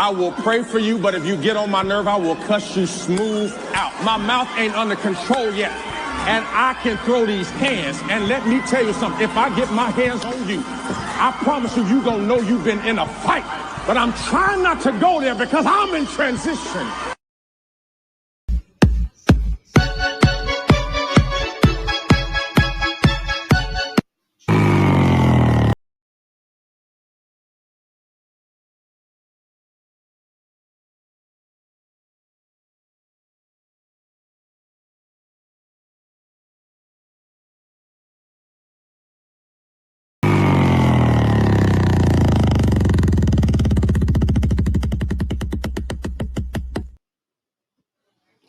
I will pray for you, but if you get on my nerve, I will cuss you smooth out. My mouth ain't under control yet, and I can throw these hands. And let me tell you something, if I get my hands on you, I promise you, you're gonna know you've been in a fight. But I'm trying not to go there because I'm in transition.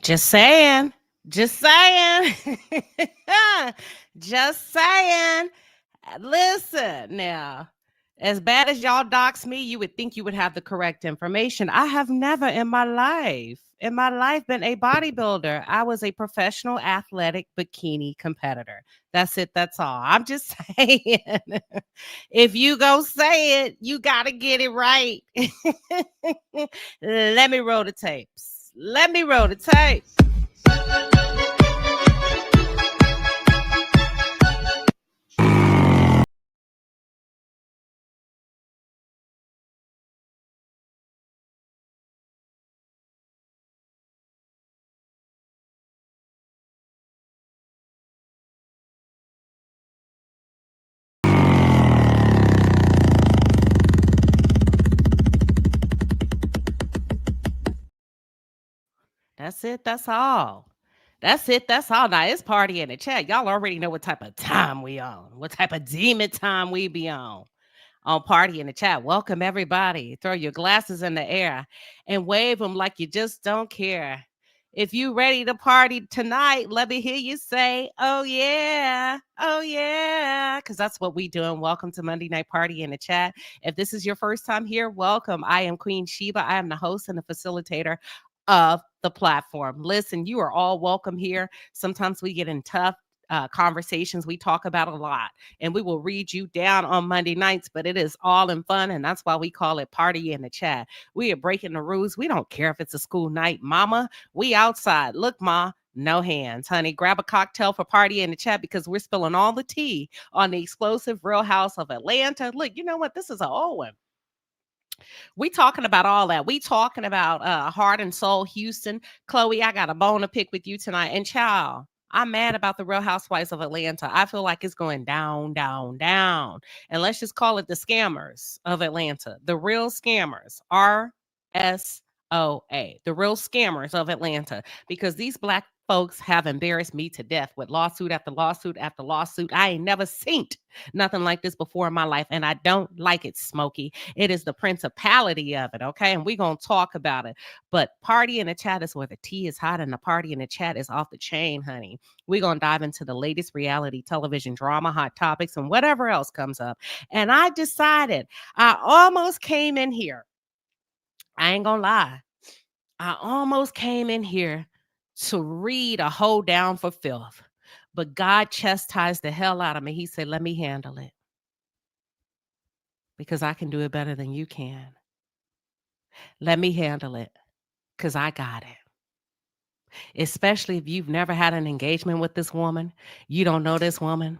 Just saying. Just saying. Just saying. Listen now. As bad as y'all dox me, you would think you would have the correct information. I have never in my life been a bodybuilder. I was a professional athletic bikini competitor. That's it. That's all. I'm just saying. If you go say it, you got to get it right. Let me roll the tapes. Let me roll the tape. That's it. That's all. That's it. That's all. Now it's party in the chat. Y'all already know what type of time we on. What type of demon time we be on party in the chat. Welcome everybody. Throw your glasses in the air and wave them like you just don't care. If you ready to party tonight, let me hear you say, oh yeah, because that's what we doing. Welcome to Monday Night Party in the chat. If this is your first time here, welcome. I am Queen Sheba. I am the host and the facilitator of the platform. Listen, you are all welcome here. Sometimes we get in tough conversations. We talk about a lot, and we will read you down on Monday nights, but it is all in fun, and that's why we call it Party in the Chat. We are breaking the rules. We don't care if it's a school night, mama. We outside. Look, ma, no hands, honey. Grab a cocktail for Party in the Chat because we're spilling all the tea on the explosive Real House of Atlanta. Look, you know what? This is an old one. We talking about all that. We talking about Heart and Soul Houston. Chloe, I got a bone to pick with you tonight. And child, I'm mad about the Real Housewives of Atlanta. I feel like it's going down, down, down. And let's just call it the scammers of Atlanta. The real scammers. RSOA. The real scammers of Atlanta. Because these black folks have embarrassed me to death with lawsuit after lawsuit after lawsuit. I ain't never seen nothing like this before in my life, and I don't like it, Smokey. It is the principality of it, okay? And we're going to talk about it. But Party in the Chat is where the tea is hot, and the Party in the Chat is off the chain, honey. We're going to dive into the latest reality television drama, hot topics, and whatever else comes up. And I decided, I almost came in here. I ain't going to lie. I almost came in here to read a hoe down for filth. But God chastised the hell out of me. He said, let me handle it. Because I can do it better than you can. Let me handle it. Because I got it. Especially if you've never had an engagement with this woman. You don't know this woman.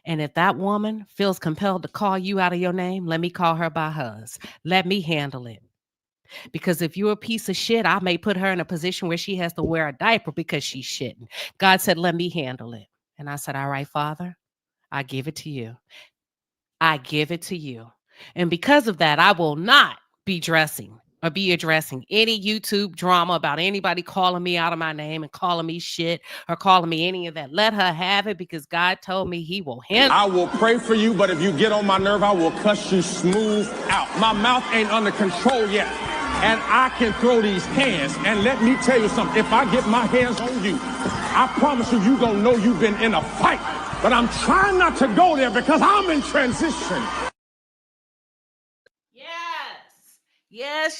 And if that woman feels compelled to call you out of your name, let me call her by hers. Let me handle it. Because if you're a piece of shit, I may put her in a position where she has to wear a diaper because she's shitting. God said, let me handle it. And I said, all right, Father, I give it to you. I give it to you. And because of that, I will not be addressing any YouTube drama about anybody calling me out of my name and calling me shit or calling me any of that. Let her have it because God told me he will handle it. I will pray for you, but if you get on my nerve, I will cuss you smooth out. My mouth ain't under control yet, and I can throw these hands. And let me tell you something, if I get my hands on you, I promise you, you're going to know you've been in a fight. But I'm trying not to go there because I'm in transition. Yes.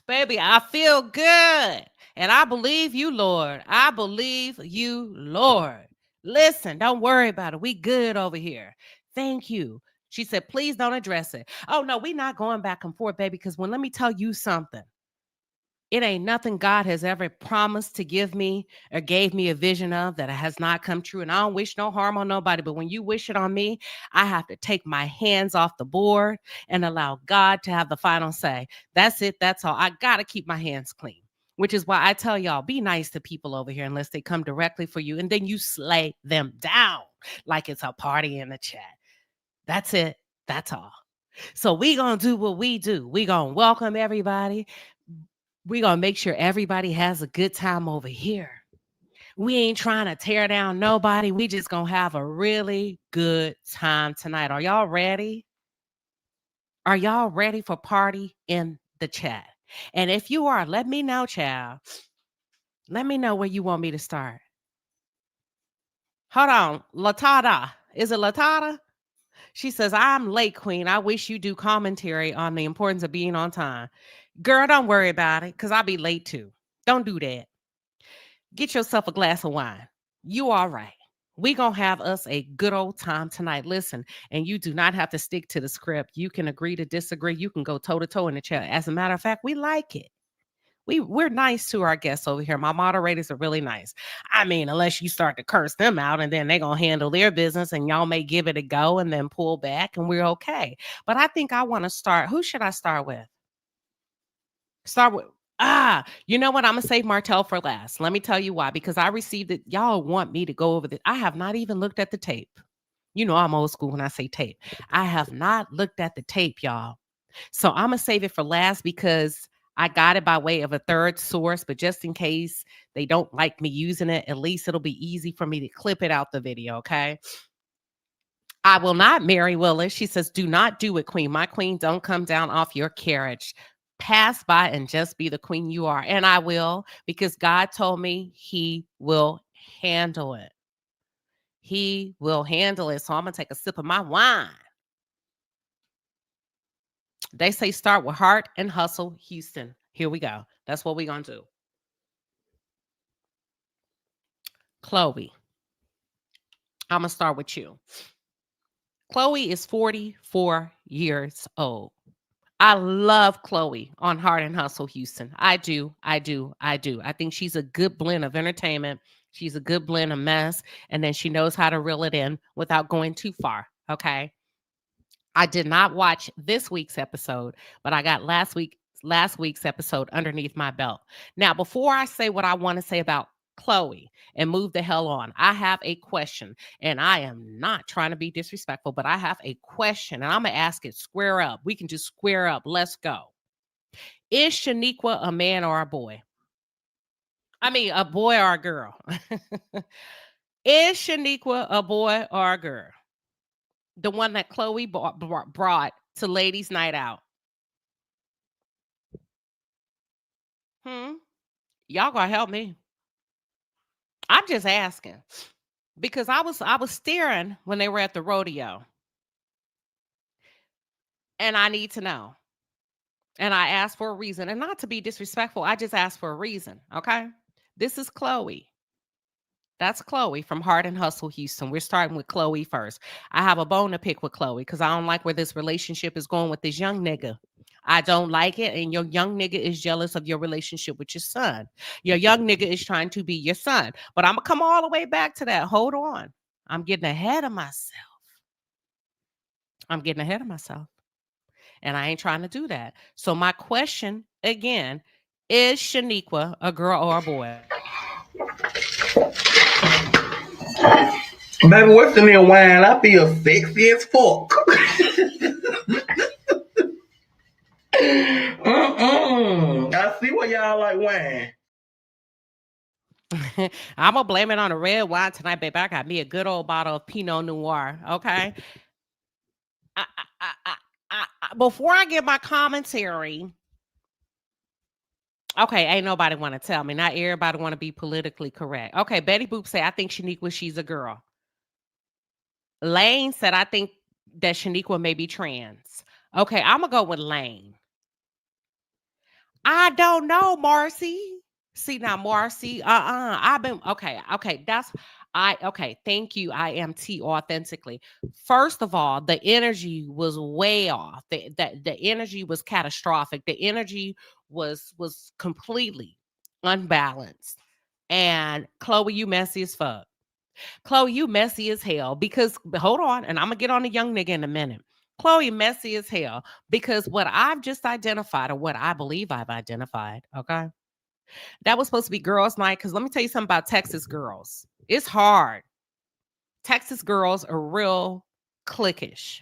Baby, I feel good. And I believe you, Lord. I believe you, Lord. Listen, don't worry about it. We good over here. Thank you. She said, please don't address it. Oh, no, we're not going back and forth, baby, because let me tell you something. It ain't nothing God has ever promised to give me or gave me a vision of that has not come true. And I don't wish no harm on nobody. But when you wish it on me, I have to take my hands off the board and allow God to have the final say. That's it. That's all. I got to keep my hands clean, which is why I tell y'all, be nice to people over here unless they come directly for you. And then you slay them down like it's a party in the chat. That's it. That's all. So we going to do what we do. We going to welcome everybody. We're going to make sure everybody has a good time over here. We ain't trying to tear down nobody. We just going to have a really good time tonight. Are y'all ready? Are y'all ready for party in the chat? And if you are, let me know, child. Let me know where you want me to start. Hold on. Latada. Is it Latada? She says, I'm late, Queen. I wish you do commentary on the importance of being on time. Girl, don't worry about it, because I'll be late too. Don't do that. Get yourself a glass of wine. You all right. We going to have us a good old time tonight. Listen, and you do not have to stick to the script. You can agree to disagree. You can go toe-to-toe in the chat. As a matter of fact, we like it. We're nice to our guests over here. My moderators are really nice. I mean, unless you start to curse them out and then they're going to handle their business and y'all may give it a go and then pull back and we're okay. But I think I want to start. Who should I start with? You know what? I'm going to save Martell for last. Let me tell you why. Because I received it. Y'all want me to go over this. I have not even looked at the tape. You know I'm old school when I say tape. I have not looked at the tape, y'all. So I'm going to save it for last because I got it by way of a third source. But just in case they don't like me using it, at least it'll be easy for me to clip it out the video, okay? I will not marry Willis. She says, do not do it, Queen. My queen, don't come down off your carriage. Pass by and just be the queen you are. And I will, because God told me he will handle it. He will handle it. So I'm going to take a sip of my wine. They say start with heart and hustle, Houston. Here we go. That's what we're going to do. Chloe, I'm going to start with you. Chloe is 44 years old. I love Chloe on Heart and Hustle, Houston. I do. I think she's a good blend of entertainment. She's a good blend of mess. And then she knows how to reel it in without going too far. Okay. I did not watch this week's episode, but I got last week's episode underneath my belt. Now, before I say what I want to say about Chloe and move the hell on, I have a question, and I am not trying to be disrespectful, but I have a question, and I'm going to ask it square up. We can just square up. Let's go. Is Shaniqua a man or a boy? I mean, a boy or a girl? Is Shaniqua a boy or a girl? The one that Chloe brought to Ladies' Night Out. Y'all gonna help me? I'm just asking because I was staring when they were at the rodeo, and I need to know. And I asked for a reason, and not to be disrespectful. I just asked for a reason. Okay, this is Chloe. That's Chloe from Heart and Hustle, Houston. We're starting with Chloe first. I have a bone to pick with Chloe because I don't like where this relationship is going with this young nigga. I don't like it. And your young nigga is jealous of your relationship with your son. Your young nigga is trying to be your son. But I'm going to come all the way back to that. Hold on. I'm getting ahead of myself. And I ain't trying to do that. So my question again, is Shaniqua a girl or a boy? Baby, what's in your wine? I feel sexy as fuck. I see why y'all like wine. I'm going to blame it on the red wine tonight, baby. I got me a good old bottle of Pinot Noir, okay? Before I give my commentary, okay, ain't nobody want to tell me. Not everybody want to be politically correct. Okay, Betty Boop said, I think Shaniqua, she's a girl. Lane said, I think that Shaniqua may be trans. Okay, I'm going to go with Lane. I don't know, Marcy. See now, Marcy, I've been, okay. Okay, thank you. I am T authentically. First of all, the energy was way off. The energy was catastrophic. The energy was completely unbalanced. And Chloe, you messy as fuck. Chloe, you messy as hell because hold on, and I'm gonna get on the young nigga in a minute. Chloe, messy as hell because what I've just identified, or what I believe I've identified, okay, that was supposed to be girls' night. Because let me tell you something about Texas girls. It's hard. Texas girls are real cliquish,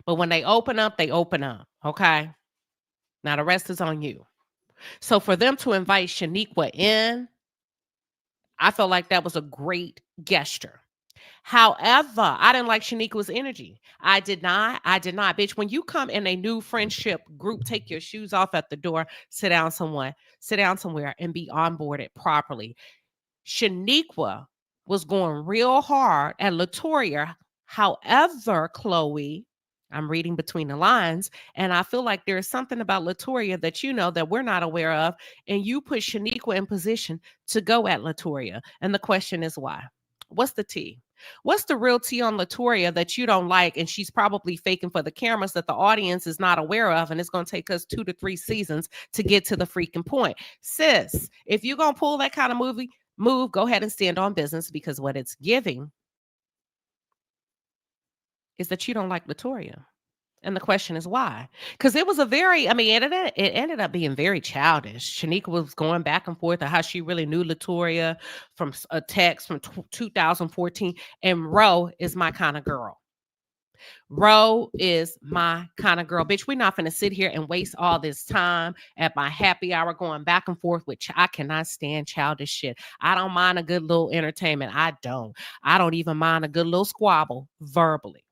but when they open up, they open up. Okay, now the rest is on you. So for them to invite Shaniqua in, I felt like that was a great gesture. However, I didn't like Shaniqua's energy. I did not. I did not. Bitch, when you come in a new friendship group, take your shoes off at the door, sit down somewhere and be onboarded properly. Shaniqua was going real hard at Latoya. However, Chloe, I'm reading between the lines, and I feel like there's something about Latoya that you know that we're not aware of, and you put Shaniqua in position to go at Latoya. And the question is why? What's the tea? What's the real tea on Latoya that you don't like? And she's probably faking for the cameras that the audience is not aware of. And it's going to take us 2 to 3 seasons to get to the freaking point. Sis, if you're going to pull that kind of move, go ahead and stand on business, because what it's giving is that you don't like Latoya. And the question is why? Because it was a very, I mean, it ended up being very childish. Shaniqua was going back and forth on how she really knew Latoya from a text from 2014. And RHOA is my kind of girl. RHOA is my kind of girl. Bitch, we're not going to sit here and waste all this time at my happy hour going back and forth, which I cannot stand childish shit. I don't mind a good little entertainment. I don't even mind a good little squabble verbally.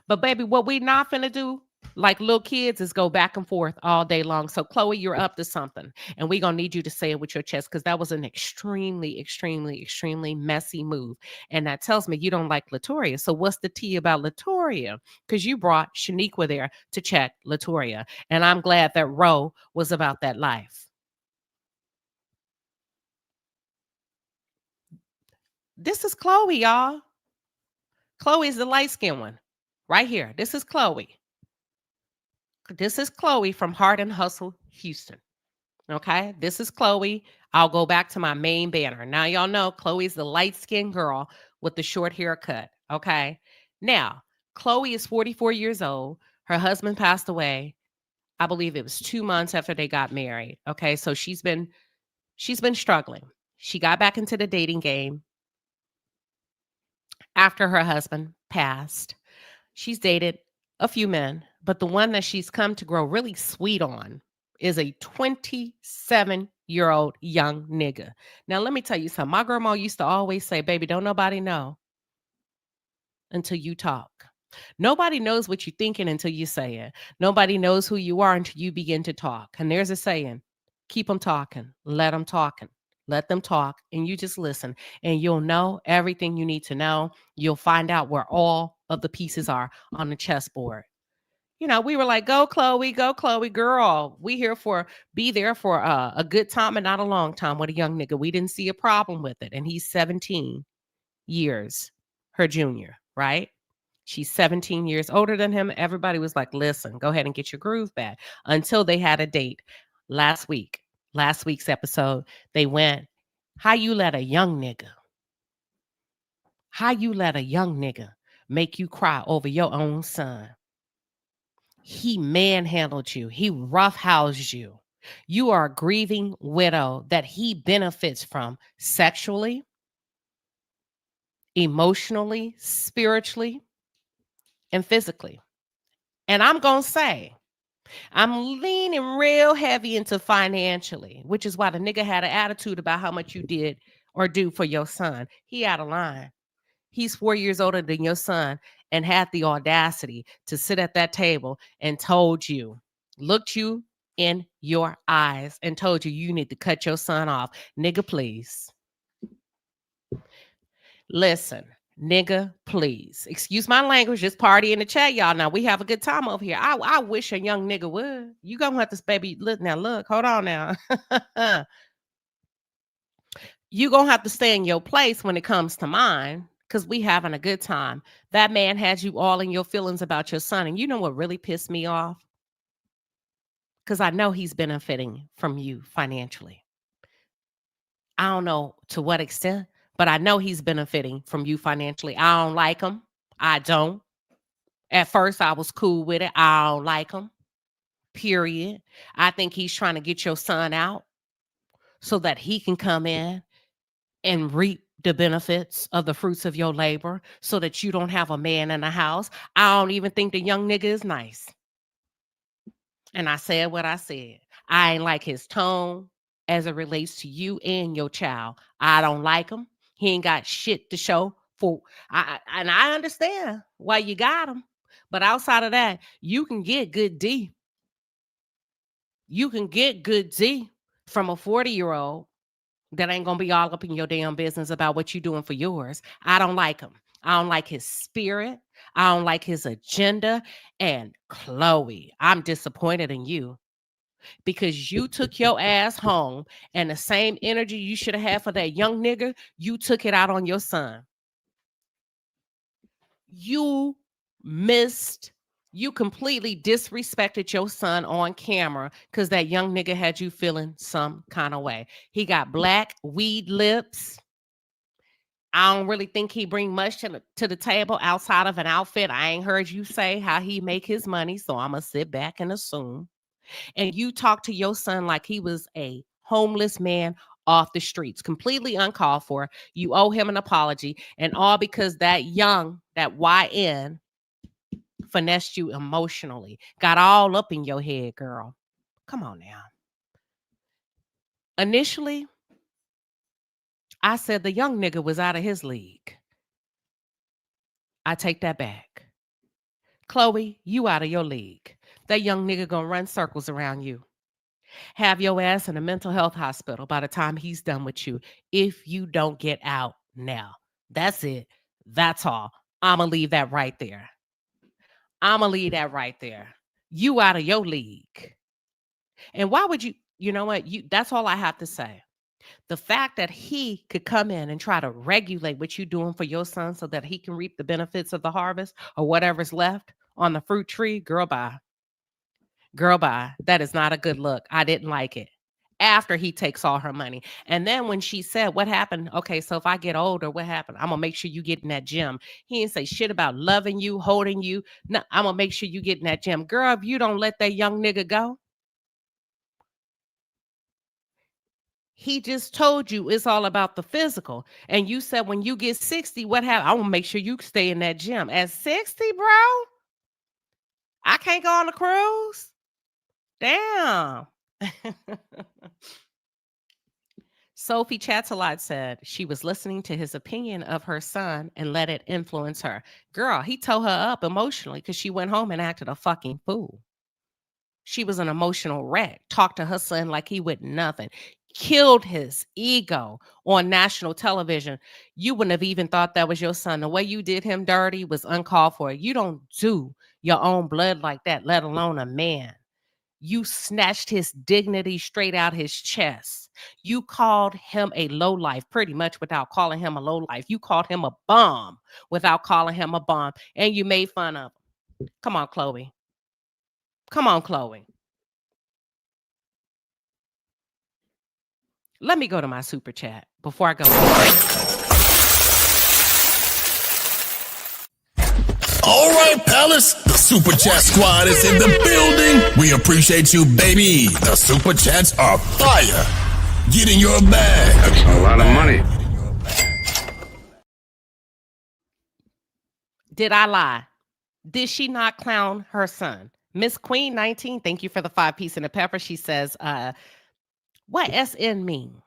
But baby, what we not finna do, like little kids, is go back and forth all day long. So Chloe, you're up to something, and we're gonna need you to say it with your chest, because that was an extremely, extremely, extremely messy move. And that tells me you don't like Latoya. So what's the tea about Latoya? Because you brought Shaniqua there to check Latoya. And I'm glad that RHOA was about that life. This is Chloe, y'all. Chloe is the light-skinned one. Right here. This is Chloe. This is Chloe from Heart and Hustle, Houston. Okay. This is Chloe. I'll go back to my main banner. Now, y'all know Chloe's the light-skinned girl with the short haircut. Okay. Now, Chloe is 44 years old. Her husband passed away. I believe it was 2 months after they got married. Okay. So she's been struggling. She got back into the dating game after her husband passed. She's dated a few men, but the one that she's come to grow really sweet on is a 27-year-old young nigga. Now, let me tell you something. My grandma used to always say, baby, don't nobody know until you talk. Nobody knows what you're thinking until you say it. Nobody knows who you are until you begin to talk. And there's a saying, keep them talking, let them talking. Let them talk, and you just listen, and you'll know everything you need to know. You'll find out where all of the pieces are on the chessboard. You know, we were like, go, Chloe, girl. We here for, be there for a good time and not a long time with a young nigga. We didn't see a problem with it. And he's 17 years her junior, right? She's 17 years older than him. Everybody was like, listen, go ahead and get your groove back. Until they had a date last week's episode. They went, how you let a young nigga make you cry over your own son? He manhandled you. He roughhoused you. You are a grieving widow that he benefits from sexually, emotionally, spiritually, and physically. And I'm going to say, I'm leaning real heavy into financially, which is why the nigga had an attitude about how much you did or do for your son. He out of line. He's 4 years older than your son and had the audacity to sit at that table and looked you in your eyes and told you need to cut your son off. Nigga, please. Listen, nigga, please. Excuse my language. Just party in the chat, y'all. Now, we have a good time over here. I wish a young nigga would. You gonna have this baby. Look, hold on now. you going to have to stay in your place when it comes to mine, because we having a good time. That man had you all in your feelings about your son. And you know what really pissed me off? Because I know he's benefiting from you financially. I don't know to what extent, but I know he's benefiting from you financially. I don't like him. I don't. At first, I was cool with it. I don't like him. Period. I think he's trying to get your son out so that he can come in and reap the benefits of the fruits of your labor so that you don't have a man in the house. I don't even think the young nigga is nice. And I said what I said. I ain't like his tone as it relates to you and your child. I don't like him. He ain't got shit to show for. And I understand why you got him. But outside of that, you can get good D. You can get good D from a 40-year-old that ain't going to be all up in your damn business about what you doing for yours. I don't like him. I don't like his spirit. I don't like his agenda. And Chloe, I'm disappointed in you because you took your ass home and the same energy you should have had for that young nigga, you took it out on your son. You completely disrespected your son on camera because that young nigga had you feeling some kind of way. He got black weed lips. I don't really think he bring much to the table outside of an outfit. I ain't heard you say how he make his money, so I'm going to sit back and assume. And you talk to your son like he was a homeless man off the streets, completely uncalled for. You owe him an apology, and all because that YN finessed you emotionally, got all up in your head, girl. Come on now. Initially, I said the young nigga was out of his league. I take that back. Chloe, you out of your league. That young nigga gonna run circles around you. Have your ass in a mental health hospital by the time he's done with you if you don't get out now. That's it. That's all. I'ma leave that right there. You out of your league. And why would you know what? That's all I have to say. The fact that he could come in and try to regulate what you're doing for your son so that he can reap the benefits of the harvest or whatever's left on the fruit tree, girl, bye. Girl, bye. That is not a good look. I didn't like it. After he takes all her money. And then when she said, what happened? Okay, so if I get older, what happened? I'm going to make sure you get in that gym. He didn't say shit about loving you, holding you. No, I'm going to make sure you get in that gym. Girl, if you don't let that young nigga go, he just told you it's all about the physical. And you said when you get 60, what happened? I want to make sure you stay in that gym. At 60, bro, I can't go on a cruise. Damn. Sophie Chattelot said she was listening to his opinion of her son and let it influence her. Girl, he tore her up emotionally because she went home and acted a fucking fool. She was an emotional wreck. Talked to her son like he would nothing. Killed his ego on national television. You wouldn't have even thought that was your son. The way you did him dirty was uncalled for. You don't do your own blood like that, let alone a man. You snatched his dignity straight out his chest. You called him a lowlife pretty much without calling him a lowlife. You called him a bum without calling him a bum. And you made fun of him. Come on, Chloe. Come on, Chloe. Let me go to my super chat before I go. All right, Palace, the Super Chat Squad is in the building. We appreciate you, baby. The Super Chats are fire. Get in your bag. That's a lot of money. Did I lie? Did she not clown her son? Miss Queen 19, thank you for the 5-piece and a pepper. She says, what SN mean?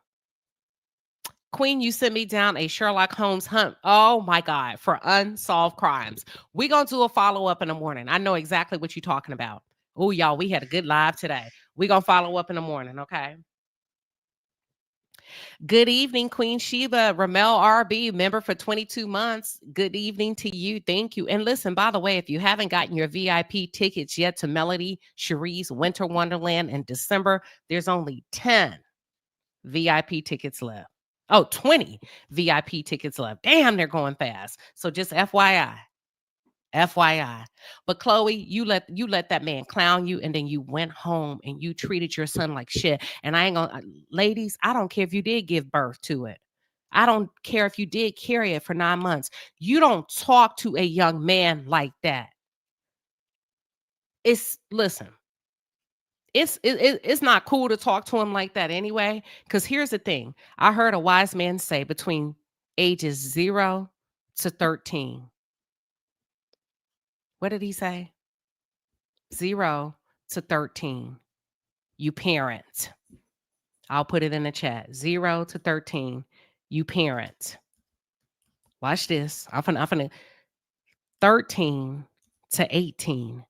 Queen, you sent me down a Sherlock Holmes hunt. Oh my God, for unsolved crimes. We're going to do a follow-up in the morning. I know exactly what you're talking about. Oh, y'all, we had a good live today. We're going to follow up in the morning, okay? Good evening, Queen Sheba. Ramel RB, member for 22 months. Good evening to you. Thank you. And listen, by the way, if you haven't gotten your VIP tickets yet to Melody Cherie's Winter Wonderland in December, there's only 10 VIP tickets left. Oh, 20 VIP tickets left. Damn, they're going fast. So just FYI. FYI. But Chloe, you let that man clown you, and then you went home and you treated your son like shit. And I ain't gonna, ladies, I don't care if you did give birth to it. I don't care if you did carry it for 9 months. You don't talk to a young man like that. Listen, it's not cool to talk to him like that anyway. Because here's the thing. I heard a wise man say between ages 0 to 13. What did he say? 0 to 13. You parent. I'll put it in the chat. 0 to 13. You parent. Watch this. I'm finna 13 to 18.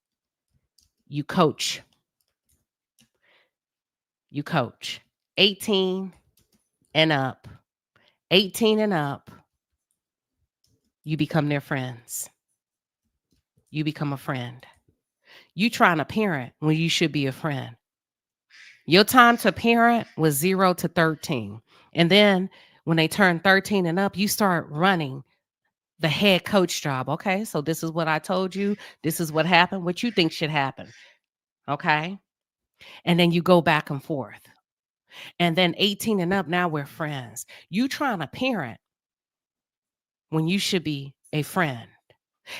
You coach. You coach. 18 and up. 18 and up. You become their friends. You become a friend. You trying to parent when you should be a friend. Your time to parent was 0 to 13. And then when they turn 13 and up, you start running the head coach job. Okay, so this is what I told you. This is what happened. What you think should happen. Okay. And then you go back and forth. And then 18 and up, now we're friends. You trying to parent when you should be a friend.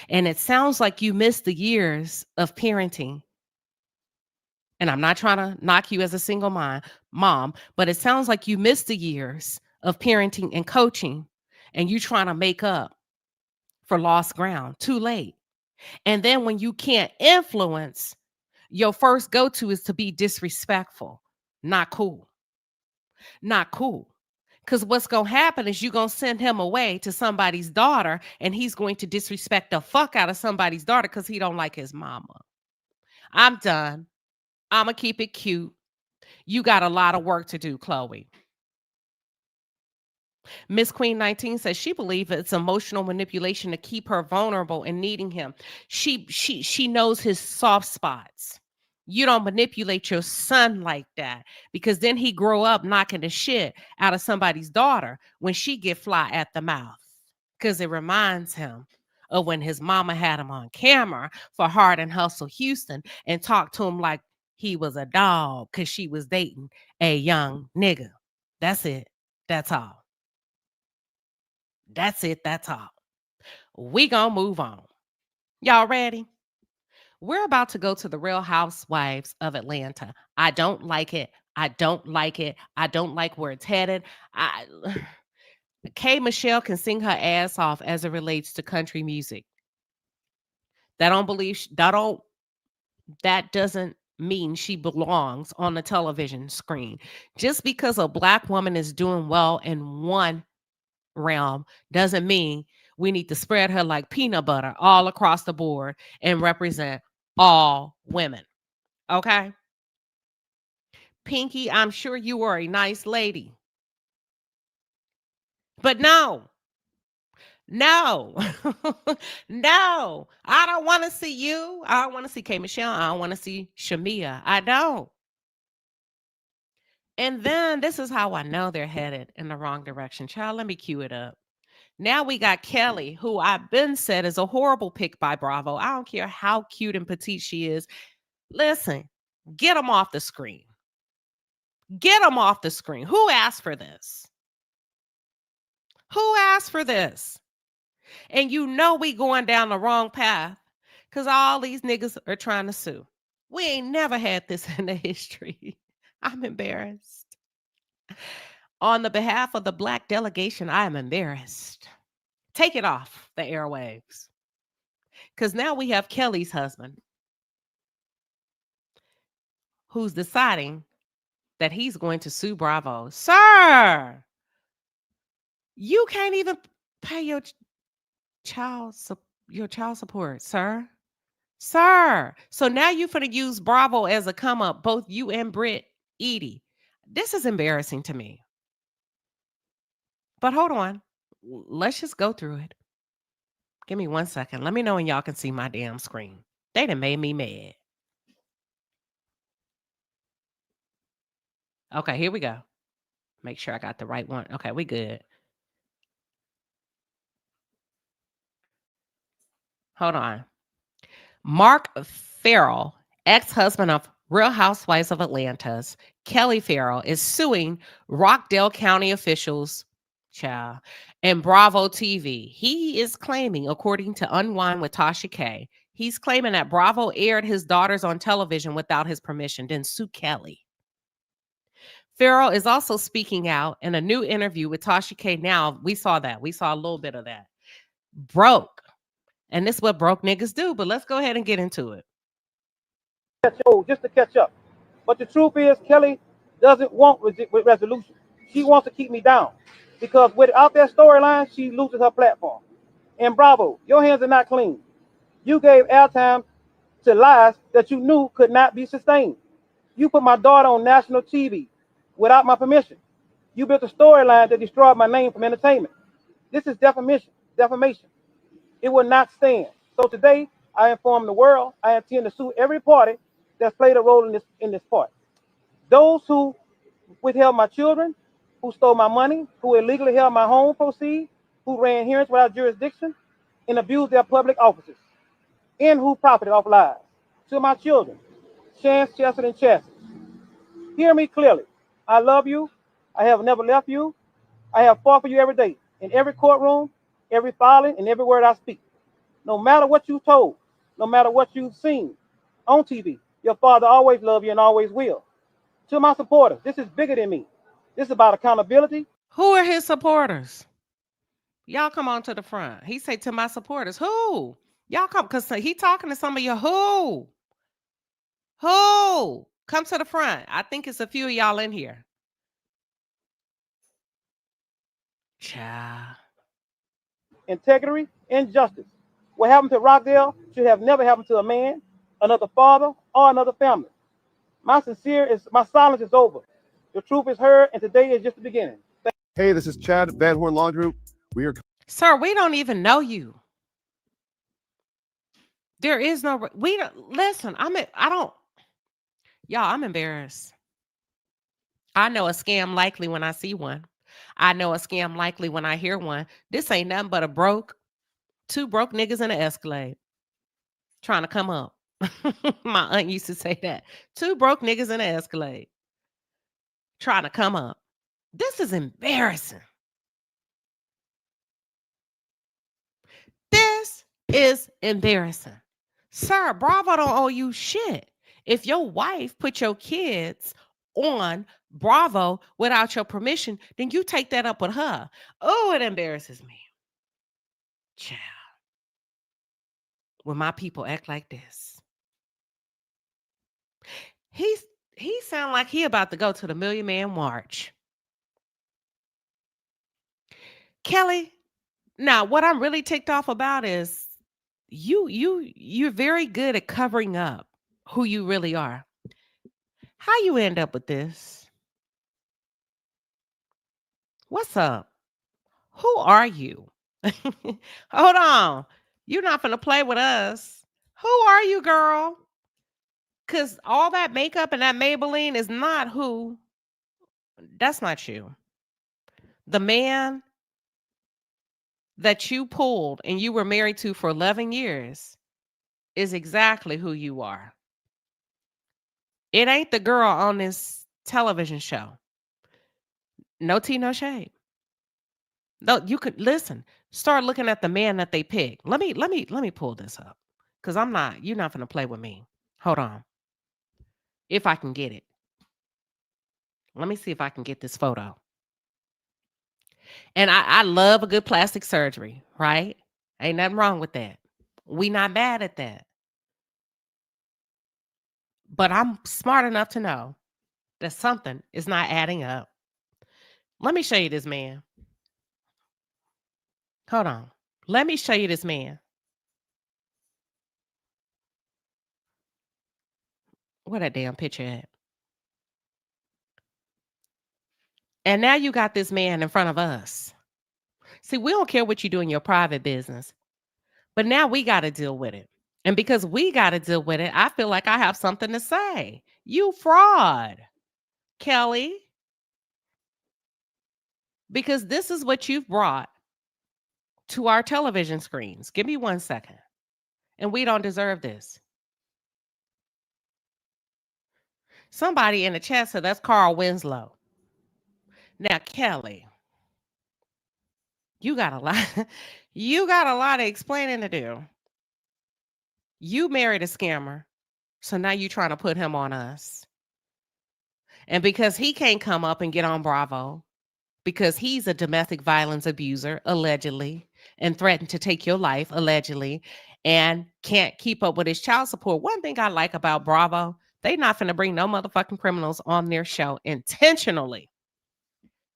And it sounds like you missed the years of parenting. And I'm not trying to knock you as a single mom, but it sounds like you missed the years of parenting and coaching, and you trying to make up for lost ground. Too late. And then when you can't influence, your first go-to is to be disrespectful. Not cool. Not cool. Because what's going to happen is you're going to send him away to somebody's daughter, and he's going to disrespect the fuck out of somebody's daughter because he don't like his mama. I'm done. I'm going to keep it cute. You got a lot of work to do, Chloe. Miss Queen 19 says she believes it's emotional manipulation to keep her vulnerable and needing him. She knows his soft spots. You don't manipulate your son like that, because then he grow up knocking the shit out of somebody's daughter when she get fly at the mouth, because it reminds him of when his mama had him on camera for Hard and Hustle Houston and talked to him like he was a dog because she was dating a young nigga. That's it. That's all. That's it. That's all. We gonna move on. Y'all ready? We're about to go to the Real Housewives of Atlanta. I don't like it. I don't like it. I don't like where it's headed. K. Michelle can sing her ass off as it relates to country music. That doesn't mean she belongs on the television screen. Just because a Black woman is doing well in one realm doesn't mean we need to spread her like peanut butter all across the board and represent all women. Okay? Pinky, I'm sure you are a nice lady. But no, no, I don't want to see you. I don't want to see K. Michelle. I don't want to see Shamia. I don't. And then this is how I know they're headed in the wrong direction. Child, let me cue it up. Now we got Kelly, who I've been said is a horrible pick by Bravo. I don't care how cute and petite she is. Listen, get them off the screen. Get them off the screen. Who asked for this? Who asked for this? And you know we going down the wrong path because all these niggas are trying to sue. We ain't never had this in the history. I'm embarrassed. On the behalf of the Black delegation, I am embarrassed. Take it off the airwaves. Because now we have Kelly's husband who's deciding that he's going to sue Bravo. Sir, you can't even pay your child support, sir. Sir. So now you're going to use Bravo as a come up, both you and Britt Edie. This is embarrassing to me. But hold on. Let's just go through it. Give me 1 second. Let me know when y'all can see my damn screen. They done made me mad. Okay, here we go. Make sure I got the right one. Okay, we good. Hold on. Mark Farrell, ex-husband of Real Housewives of Atlanta's Kelly Farrell, is suing Rockdale County officials, child, and Bravo TV. He is claiming, according to Unwind with Tasha K, he's claiming that Bravo aired his daughters on television without his permission, then sue Kelly. Farrell is also speaking out in a new interview with Tasha K. Now, we saw that. We saw a little bit of that. Broke. And this is what broke niggas do, but let's go ahead and get into it. Just to catch up. But the truth is, Kelly doesn't want resolution. She wants to keep me down because without that storyline, she loses her platform. And Bravo, your hands are not clean. You gave airtime to lies that you knew could not be sustained. You put my daughter on national TV without my permission. You built a storyline that destroyed my name from entertainment. This is defamation. It will not stand. So today, I inform the world I intend to sue every party that's played a role in this part. Those who withheld my children, who stole my money, who illegally held my home proceeds, who ran hearings without jurisdiction, and abused their public offices, and who profited off lies. To my children, Chance, Chester, and Chassis, hear me clearly. I love you. I have never left you. I have fought for you every day, in every courtroom, every filing, and every word I speak. No matter what you told, no matter what you've seen on TV, your father always loved you and always will. To my supporters, this is bigger than me. This is about accountability. Who are his supporters? Y'all come on to the front. He said to my supporters, who? Y'all come, because he talking to some of you. Who? Who? Come to the front. I think it's a few of y'all in here. Child. Integrity and justice. What happened to Rockdale should have never happened to a man, another father, or another family. My silence is over. The truth is heard, and today is just the beginning. Hey, this is Chad, Van Horn Law Group. We are... Sir, we don't even know you. There is no... We don't... Listen, Y'all, I'm embarrassed. I know a scam likely when I see one. I know a scam likely when I hear one. This ain't nothing but two broke niggas in an Escalade trying to come up. My aunt used to say that. Two broke niggas in an Escalade trying to come up. This is embarrassing. This is embarrassing. Sir, Bravo don't owe you shit. If your wife put your kids on Bravo without your permission, then you take that up with her. Oh, it embarrasses me. Child. When my people act like this. He sound like he about to go to the Million Man March. Kelly, now what I'm really ticked off about is you're very good at covering up who you really are. How you end up with this? What's up? Who are you? Hold on. You're not gonna play with us. Who are you, girl? Because all that makeup and that Maybelline is not who. That's not you. The man that you pulled and you were married to for 11 years is exactly who you are. It ain't the girl on this television show. No tea, no shade. No, you could listen. Start looking at the man that they picked. Let me pull this up. Because you're not gonna play with me. Hold on. If I can get it. Let me see if I can get this photo. And I love a good plastic surgery, right? Ain't nothing wrong with that. We not mad at that. But I'm smart enough to know that something is not adding up. Let me show you this man. Hold on. Let me show you this man. Where that damn picture at? And now you got this man in front of us. See, we don't care what you do in your private business, but now we got to deal with it. And because we got to deal with it, I feel like I have something to say. You fraud, Kelly. Because this is what you've brought to our television screens. Give me 1 second. And we don't deserve this. Somebody in the chat said that's Carl Winslow. Now, Kelly, you got a lot. You got a lot of explaining to do. You married a scammer, so now you're trying to put him on us. And because he can't come up and get on Bravo, because he's a domestic violence abuser, allegedly, and threatened to take your life, allegedly, and can't keep up with his child support. One thing I like about Bravo, they not finna bring no motherfucking criminals on their show intentionally.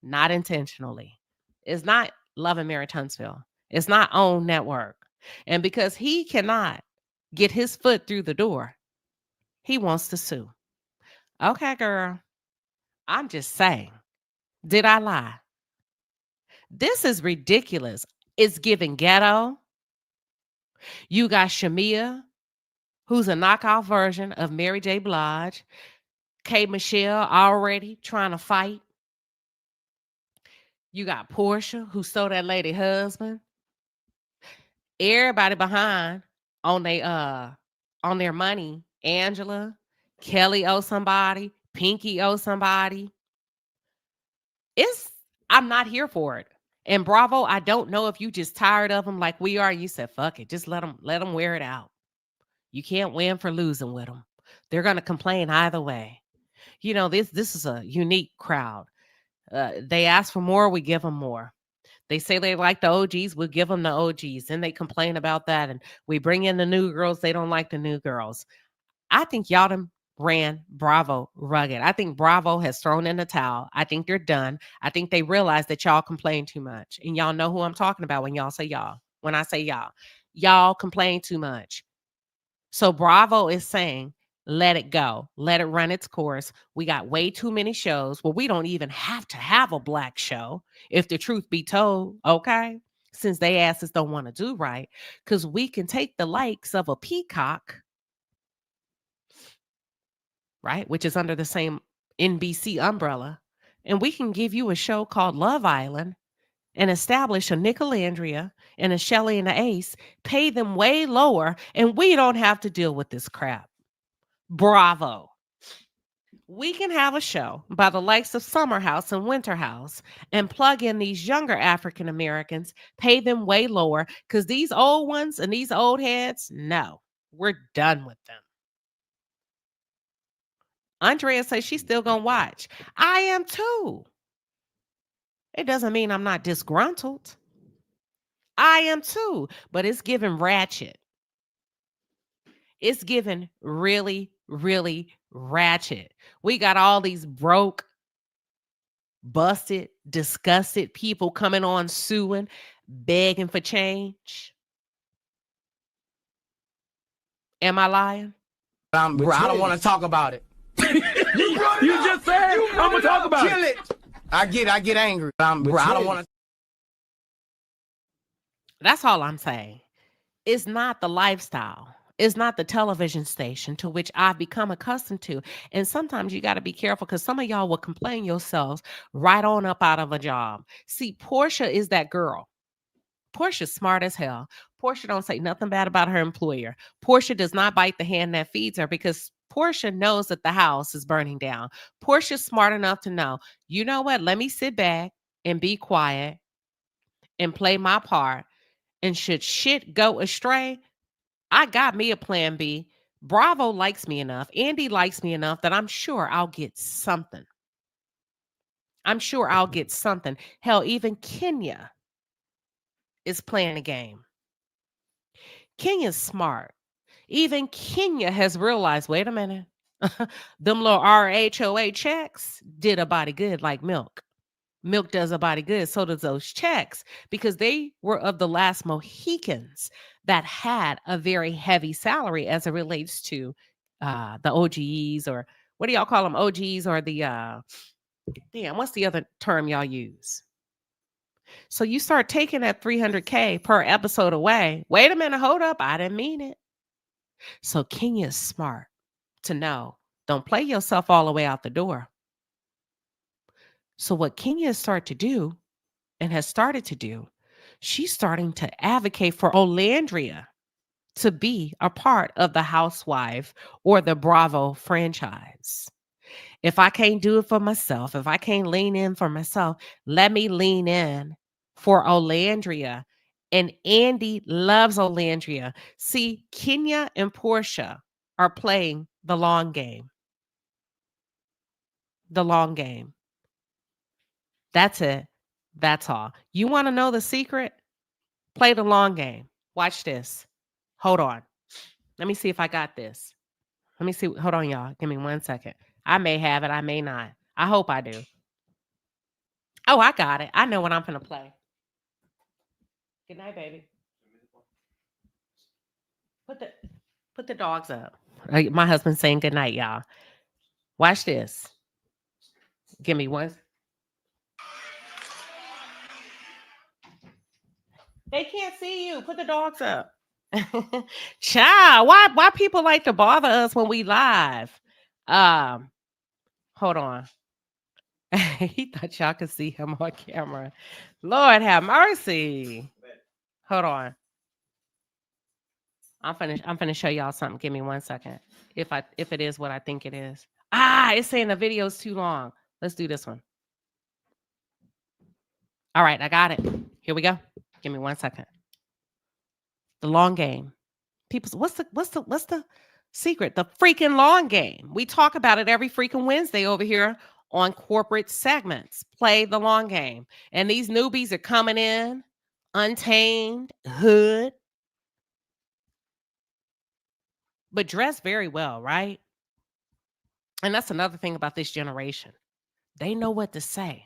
Not intentionally. It's not Love and Marriage Huntsville. It's not OWN Network. And because he cannot get his foot through the door, he wants to sue. Okay, girl. I'm just saying. Did I lie? This is ridiculous. It's giving ghetto. You got Shamia, who's a knockout version of Mary J. Blige. K. Michelle already trying to fight. You got Portia, who stole that lady husband. Everybody behind on their money. Angela, Kelly owes somebody. Pinky owes somebody. I'm not here for it. And Bravo, I don't know if you just tired of them like we are. You said, fuck it. Just let them wear it out. You can't win for losing with them. They're going to complain either way. You know, this is a unique crowd. They ask for more, we give them more. They say they like the OGs, we'll give them the OGs. Then they complain about that. And we bring in the new girls. They don't like the new girls. I think y'all done ran Bravo rugged. I think Bravo has thrown in the towel. I think they're done. I think they realize that y'all complain too much. And y'all know who I'm talking about when y'all say y'all. When I say y'all complain too much. So Bravo is saying, let it go. Let it run its course. We got way too many shows. Well, we don't even have to have a black show, if the truth be told, okay? Since they asses don't want to do right. Because we can take the likes of a Peacock, right, which is under the same NBC umbrella, and we can give you a show called Love Island and establish a Nicolandria and a Shelley and a Ace, pay them way lower, and we don't have to deal with this crap. Bravo. We can have a show by the likes of Summer House and Winter House and plug in these younger African Americans, pay them way lower, because these old ones and these old heads, no, we're done with them. Andrea says she's still going to watch. I am too. It doesn't mean I'm not disgruntled. I am too, but it's giving ratchet. It's giving really, really ratchet. We got all these broke, busted, disgusted people coming on suing, begging for change. Am I lying? I don't want to talk about it. You just said I'm gonna talk about Kill it. I get angry. I don't want to. That's all I'm saying. It's not the lifestyle. It's not the television station to which I've become accustomed to. And sometimes you got to be careful because some of y'all will complain yourselves right on up out of a job. See, Portia is that girl. Portia's smart as hell. Portia don't say nothing bad about her employer. Portia does not bite the hand that feeds her because Portia knows that the house is burning down. Portia's smart enough to know, you know what? Let me sit back and be quiet and play my part. And should shit go astray, I got me a plan B. Bravo likes me enough. Andy likes me enough that I'm sure I'll get something. I'm sure I'll get something. Hell, even Kenya is playing a game. Kenya's smart. Even Kenya has realized, wait a minute, them little RHOA checks did a body good like milk. Milk does a body good. So does those checks, because they were of the last Mohicans that had a very heavy salary as it relates to the OGs, or what do y'all call them? OGs, or the, what's the other term y'all use? So you start taking that $300K per episode away. Wait a minute, hold up. I didn't mean it. So Kenya is smart to know, don't play yourself all the way out the door. So what Kenya start to do and has started to do, she's starting to advocate for Olandria to be a part of the Housewife or the Bravo franchise. If I can't do it for myself, if I can't lean in for myself, let me lean in for Olandria. And Andy loves Olandria. See, Kenya and Portia are playing the long game. The long game. That's it. That's all. You want to know the secret? Play the long game. Watch this. Hold on. Let me see if I got this. Let me see. Hold on, y'all. Give me 1 second. I may have it. I may not. I hope I do. Oh, I got it. I know what I'm going to play. Good night, baby. Put the dogs up. My husband's saying good night, y'all. Watch this. Give me one. They can't see you. Put the dogs up. Child, why people like to bother us when we live? Hold on. He thought y'all could see him on camera. Lord have mercy. Hold on. I'm finna show y'all something. Give me 1 second. If it is what I think it is. It's saying the video's too long. Let's do this one. All right, I got it. Here we go. Give me 1 second. The long game. People, what's the secret? The freaking long game. We talk about it every freaking Wednesday over here on corporate segments. Play the long game. And these newbies are coming in, untamed, hood, but dressed very well, right? And that's another thing about this generation. They know what to say.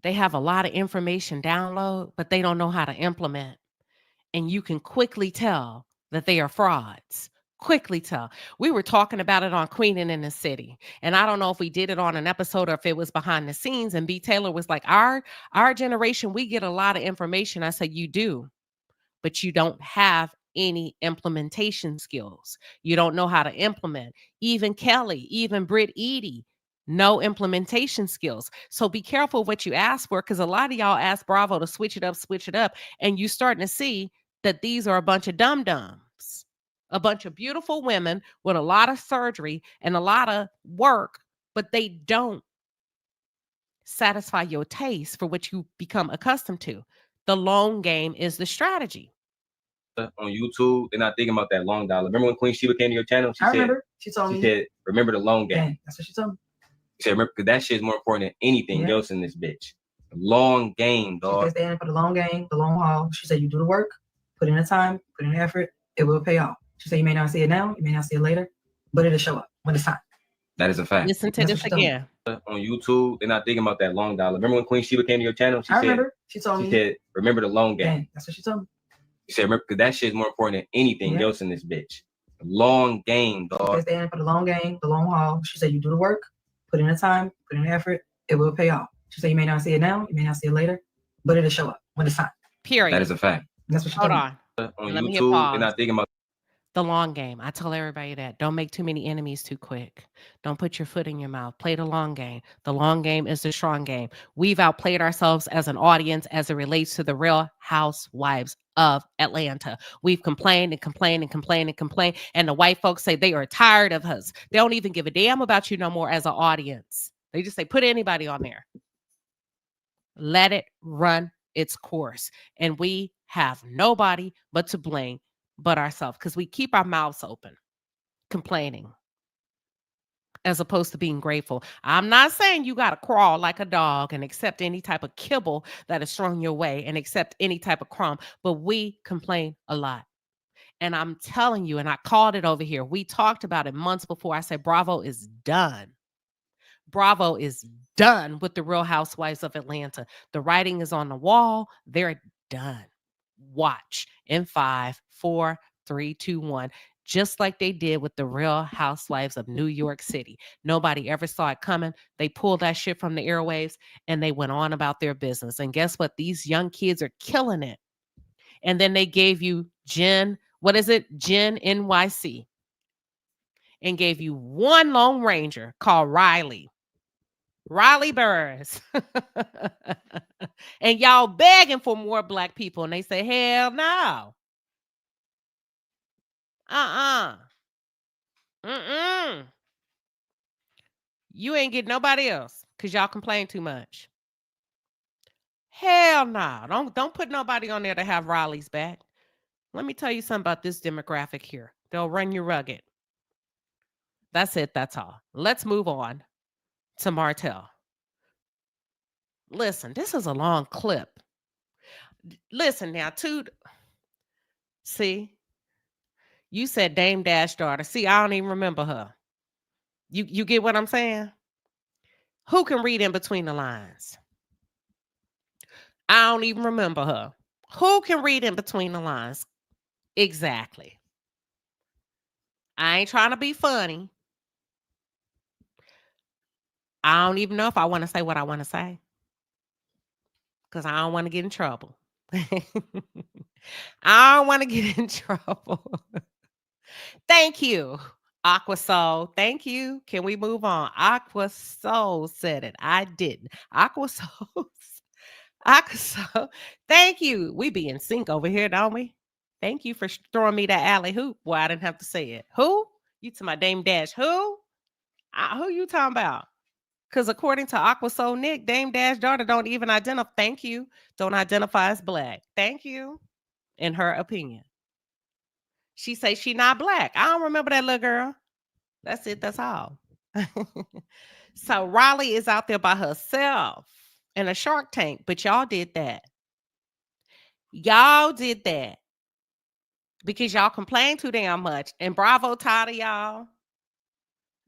They have a lot of information download, but they don't know how to implement. And you can quickly tell that they are frauds. Quickly tell. We were talking about it on Queen and in the City. And I don't know if we did it on an episode or if it was behind the scenes. And B. Taylor was like, our generation, we get a lot of information. I said, you do, but you don't have any implementation skills. You don't know how to implement. Even Kelly, even Britt Eady, no implementation skills. So be careful what you ask for, because a lot of y'all ask Bravo to switch it up. And you're starting to see that these are a bunch of dum-dums, a bunch of beautiful women with a lot of surgery and a lot of work, but they don't satisfy your taste for what you become accustomed to. The long game is the strategy. On YouTube, they're not thinking about that long dollar. Remember when Queen Sheba came to your channel? I remember. She told me. She said, remember the long game. Yeah, that's what she told me. She said, remember, because that shit is more important than anything else in this bitch. The long game, dog. She stay in for the long game, the long haul. She said, you do the work, put in the time, put in the effort, it will pay off. She said, you may not see it now, you may not see it later, but it'll show up when it's time. That is a fact. Listen to this again. On YouTube, they're not thinking about that long dollar. Remember when Queen Sheba came to your channel? I remember. She told me. She said, remember the long game. Yeah, that's what she told me. She said, remember, because that shit is more important than anything else in this bitch. The long game, dog. She stay in for the long game, the long haul. She said, you do the work, put in the time, put in the effort, it will pay off. She said, you may not see it now, you may not see it later, but it'll show up when it's time. Period. That is a fact. That's what she told me. On Let me hit YouTube, pause. they're not thinking about the long game. I tell everybody that. Don't make too many enemies too quick. Don't put your foot in your mouth. Play the long game. The long game is the strong game. We've outplayed ourselves as an audience as it relates to the Real Housewives of Atlanta. We've complained and complained and complained and complained. And the white folks say they are tired of us. They don't even give a damn about you no more as an audience. They just say, put anybody on there. Let it run its course. And we have nobody but to blame but ourselves, because we keep our mouths open, complaining, as opposed to being grateful. I'm not saying you got to crawl like a dog and accept any type of kibble that is thrown your way and accept any type of crumb, but we complain a lot. And I'm telling you, and I called it over here, we talked about it months before. I said, Bravo is done. Bravo is done with the Real Housewives of Atlanta. The writing is on the wall. They're done. Watch in 5, 4, 3, 2, 1, just like they did with the Real Housewives of New York City. Nobody ever saw it coming. They pulled that shit from the airwaves and they went on about their business. And guess what? These young kids are killing it. And then they gave you Jen NYC, and gave you one Lone Ranger called Riley. Raleigh Burrs. And y'all begging for more black people. And they say, hell no. Mm-mm. You ain't getting nobody else because y'all complain too much. Hell no. Don't put nobody on there to have Raleigh's back. Let me tell you something about this demographic here. They'll run you rugged. That's it. That's all. Let's move on to Martell. Listen, this is a long clip. Listen now, see, you said Dame Dash daughter. See, I don't even remember her. You get what I'm saying? Who can read in between the lines? I don't even remember her. Who can read in between the lines? Exactly. I ain't trying to be funny. I don't even know if I want to say what I want to say. Because I don't want to get in trouble. I don't want to get in trouble. Thank you, Aqua Soul. Thank you. Can we move on? Aqua Soul said it. I didn't. Aqua Soul. Aqua Soul. Thank you. We be in sync over here, don't we? Thank you for throwing me that alley hoop. Well, I didn't have to say it. Who? You to my Dame Dash. Who? Who you talking about? Because according to Aqua Soul Nick, Dame Dash daughter don't even identify. Thank you. Don't identify as black. Thank you. In her opinion. She say she not black. I don't remember that little girl. That's it. That's all. So Raleigh is out there by herself in a Shark Tank, but y'all did that. Y'all did that because y'all complain too damn much. And bravo, tired of y'all.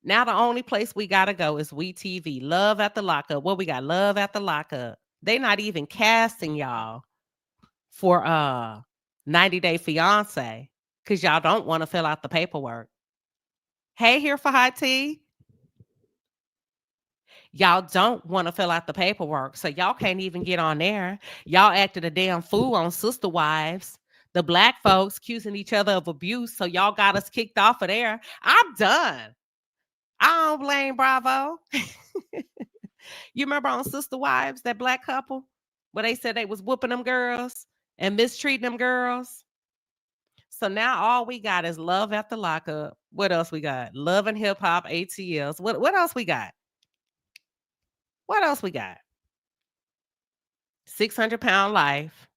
Now the only place we gotta go is WeTV. Love at the Lockup. What we got? Love at the Lockup. They not even casting y'all for 90 Day Fiance because y'all don't want to fill out the paperwork. Hey, here for hot tea. Y'all don't want to fill out the paperwork, so y'all can't even get on there. Y'all acted a damn fool on Sister Wives. The black folks accusing each other of abuse, so y'all got us kicked off of there. I'm done. I don't blame Bravo. You remember on Sister Wives, that black couple, where they said they was whooping them girls and mistreating them girls? So now all we got is Love at the Lockup. What else we got? Love and Hip Hop, ATLs. What else we got? What else we got? 600-Pound Life.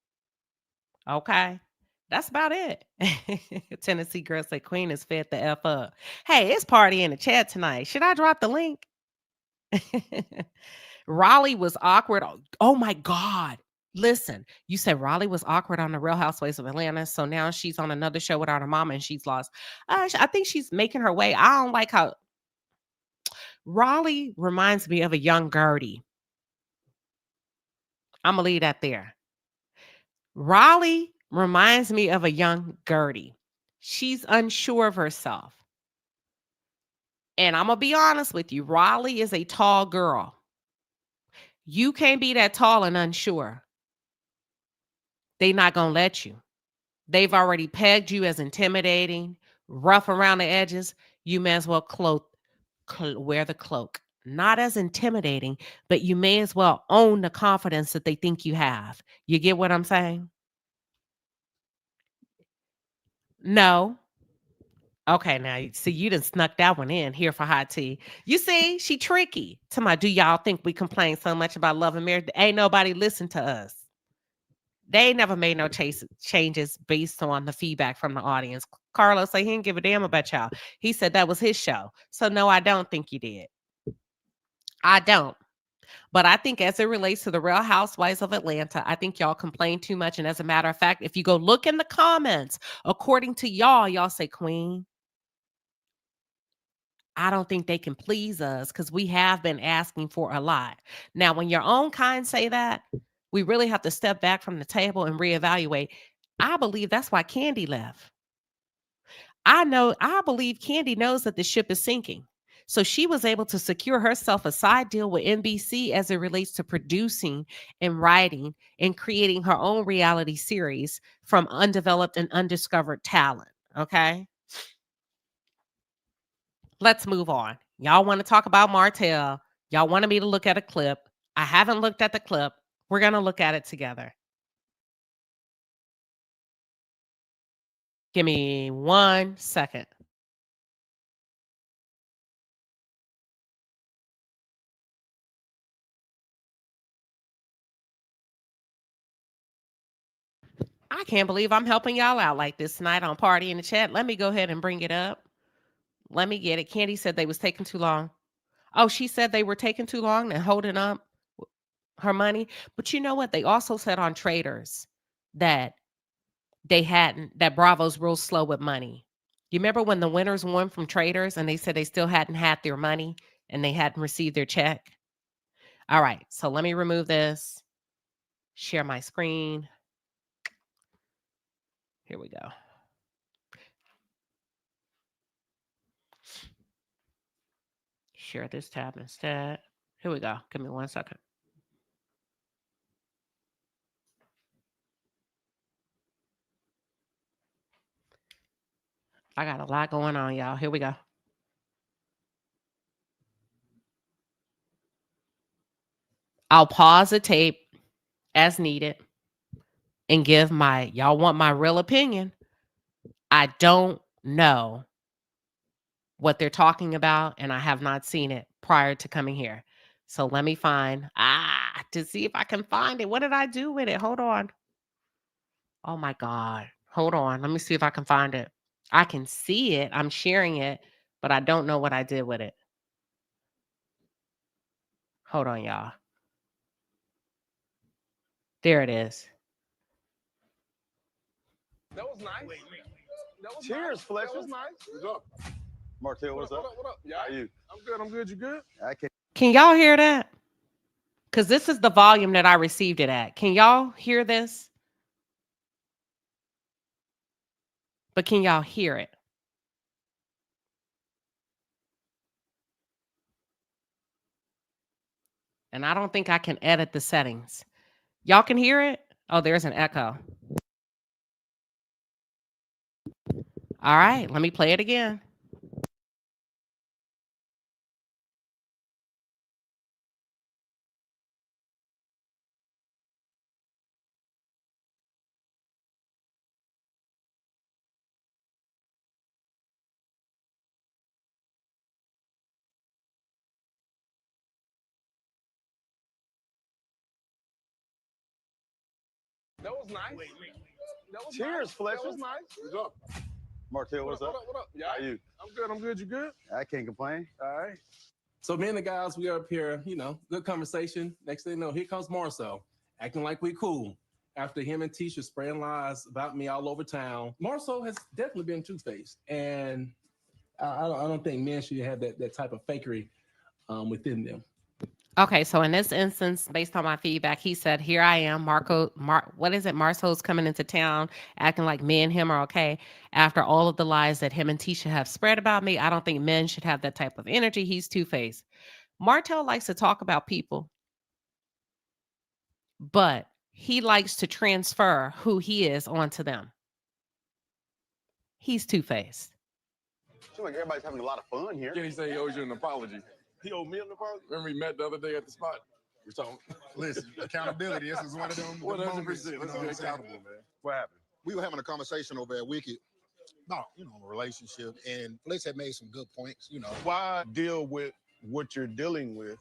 Okay. That's about it. Tennessee girl say Queen is fed the F up. Hey, it's party in the chat tonight. Should I drop the link? Raleigh was awkward. Oh my God. Listen, you said Raleigh was awkward on the Real Housewives of Atlanta. So now she's on another show without her mama and she's lost. I think she's making her way. I don't like how Raleigh reminds me of a young Gertie. I'm going to leave that there. Raleigh reminds me of a young Gertie. She's unsure of herself. And I'm going to be honest with you. Raleigh is a tall girl. You can't be that tall and unsure. They're not going to let you. They've already pegged you as intimidating, rough around the edges. You may as well wear the cloak. Not as intimidating, but you may as well own the confidence that they think you have. You get what I'm saying? No. Okay, now see, you done snuck that one in here for hot tea. You see, she tricky. Do y'all think we complain so much about love and marriage? Ain't nobody listen to us. They never made no changes based on the feedback from the audience. Carlos said he didn't give a damn about y'all. He said that was his show. So no, I don't think you did. I don't. But I think as it relates to the Real Housewives of Atlanta, I think y'all complain too much. And as a matter of fact, if you go look in the comments, according to y'all say, Queen, I don't think they can please us because we have been asking for a lot. Now, when your own kind say that, we really have to step back from the table and reevaluate. I believe that's why Candy left. I believe Candy knows that the ship is sinking. So she was able to secure herself a side deal with NBC as it relates to producing and writing and creating her own reality series from undeveloped and undiscovered talent. Okay. Let's move on. Y'all want to talk about Martell. Y'all wanted me to look at a clip. I haven't looked at the clip. We're going to look at it together. Give me 1 second. I can't believe I'm helping y'all out like this tonight on Party in the Chat. Let me go ahead and bring it up. Let me get it. Candy said they was taking too long. Oh, she said they were taking too long and holding up her money. But you know what? They also said on Traders that that Bravo's real slow with money. You remember when the winners won from Traders and they said they still hadn't had their money and they hadn't received their check? All right, so let me remove this. Share my screen. Here we go. Share this tab instead. Here we go. Give me 1 second. I got a lot going on, y'all. Here we go. I'll pause the tape as needed and give y'all want my real opinion. I don't know what they're talking about, and I have not seen it prior to coming here. So let me find, to see if I can find it. What did I do with it? Hold on. Oh my God. Hold on. Let me see if I can find it. I can see it. I'm sharing it, but I don't know what I did with it. Hold on, y'all. There it is. That was nice. That was Cheers, nice. Fletcher. That was nice. What's up? Martell, what's up? What up? Yeah, How you? I'm good. I'm good. You good? I can't. Can y'all hear that? Because this is the volume that I received it at. Can y'all hear this? But can y'all hear it? And I don't think I can edit the settings. Y'all can hear it? Oh, there's an echo. All right, let me play it again. That was nice. That was Cheers, nice. Fletcher. That was nice. What's up? Martell, what's up? What up? Yeah, How you? I'm good. I'm good. You good? I can't complain. All right. So me and the guys, we up here, good conversation. Next thing you know, here comes Marsau, acting like we cool. After him and Tisha spraying lies about me all over town. Marsau has definitely been two-faced. And I don't think men should have that type of fakery within them. Okay, so in this instance, based on my feedback, he said, here I am, Marsau's coming into town, acting like me and him are okay. After all of the lies that him and Tisha have spread about me, I don't think men should have that type of energy. He's two-faced. Martell likes to talk about people, but he likes to transfer who he is onto them. He's two-faced. Seems like everybody's having a lot of fun here. Kenny say he owes you an apology. He owed me an apology? Remember we met the other day at the spot? We're talking. Listen, accountability. This is one of them. 100%. Let's be accountable, man. What happened? We were having a conversation over at Wicked about, a relationship, and Fletch had made some good points, Why deal with what you're dealing with,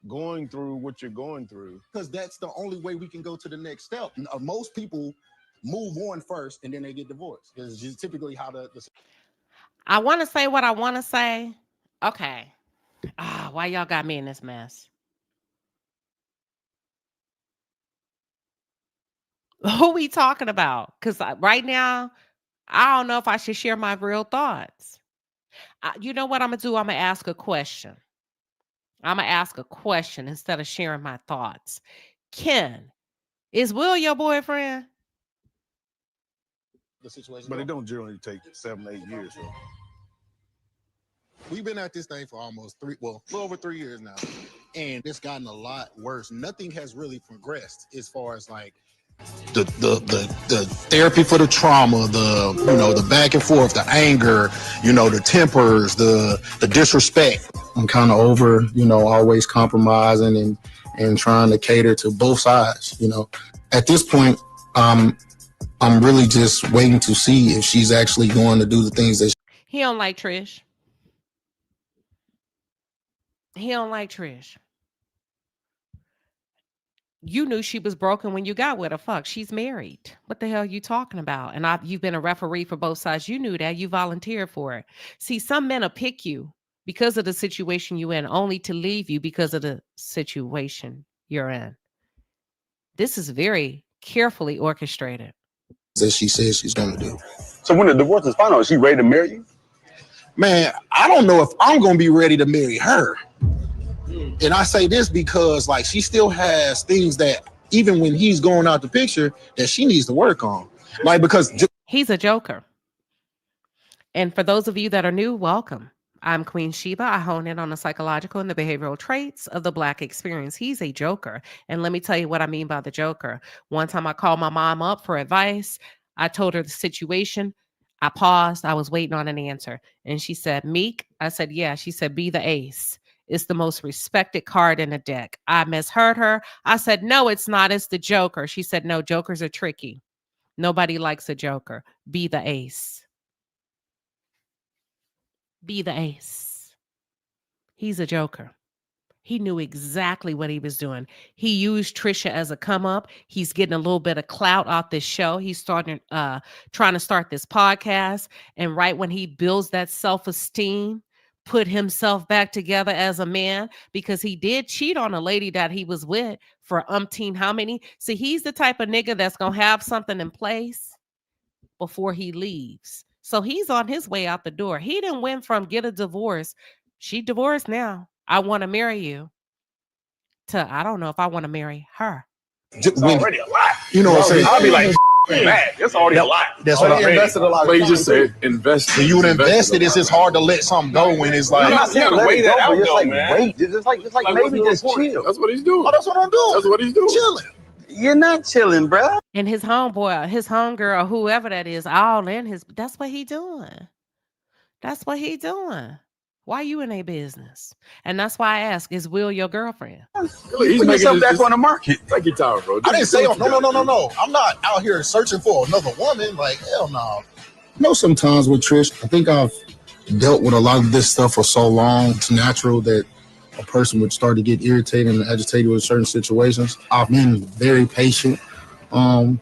going through what you're going through? Because that's the only way we can go to the next step. Most people move on first, and then they get divorced. It's just typically how the I want to say what I want to say. Okay. Why y'all got me in this mess? Who we talking about? Because right now, I don't know if I should share my real thoughts. You know what I'm going to do? I'm going to ask a question. I'm going to ask a question instead of sharing my thoughts. Ken, is Will your boyfriend? the situation. But it don't generally take 7-8 years. So. We've been at this thing for almost a little over 3 years now, and it's gotten a lot worse. Nothing has really progressed as far as like the therapy for the trauma, the back and forth, the anger, the tempers, the disrespect. I'm kind of over, always compromising and trying to cater to both sides. At this point, I'm really just waiting to see if she's actually going to do the things that he don't like Trish. He don't like Trish. You knew she was broken when you got with her. Fuck, she's married. What the hell are you talking about? And you've been a referee for both sides. You knew that. You volunteered for it. See, some men will pick you because of the situation you're in, only to leave you because of the situation you're in. This is very carefully orchestrated. that she says she's going to do. So when the divorce is final, is she ready to marry you? Man, I don't know if I'm going to be ready to marry her. And I say this because, like, she still has things that, even when he's going out the picture, that she needs to work on. Like, because he's a joker. And for those of you that are new, welcome. I'm Queen Sheba. I hone in on the psychological and the behavioral traits of the Black experience. He's a joker. And let me tell you what I mean by the joker. One time I called my mom up for advice. I told her the situation. I paused. I was waiting on an answer. And she said, Meek? I said, yeah. She said, be the ace. It's the most respected card in the deck. I misheard her. I said, no, it's not. It's the joker. She said, no, jokers are tricky. Nobody likes a joker. Be the ace. Be the ace. He's a joker. He knew exactly what he was doing. He used Trisha as a come up. He's getting a little bit of clout off this show. He's trying to start this podcast. And right when he builds that self-esteem, put himself back together as a man, because he did cheat on a lady that he was with for umpteen how many. See, he's the type of nigga that's going to have something in place before he leaves. So he's on his way out the door. He didn't went from get a divorce. She divorced now. I want to marry you. To I don't know if I want to marry her. It's already a lot. You know what I'm saying? I'll be like, man, it's already a lot. That's what I invested a lot. But you just said invest. When you invest it, it's just hard to let something go when it's like. I'm not saying to weigh that out, though, man. Wait, it's like maybe just chill. That's what he's doing. Oh, that's what I'm doing. That's what he's doing. Chilling. You're not chilling, bro. And his homeboy, his homegirl, whoever that is, all in his. That's what he doing. That's what he doing. Why you in a business? And that's why I ask, is Will your girlfriend? He's making yourself back on the market. Take your time, bro. I didn't say, no. I'm not out here searching for another woman. Like, hell no. You know, sometimes with Trish, I think I've dealt with a lot of this stuff for so long. It's natural that a person would start to get irritated and agitated with certain situations. I've been very patient. I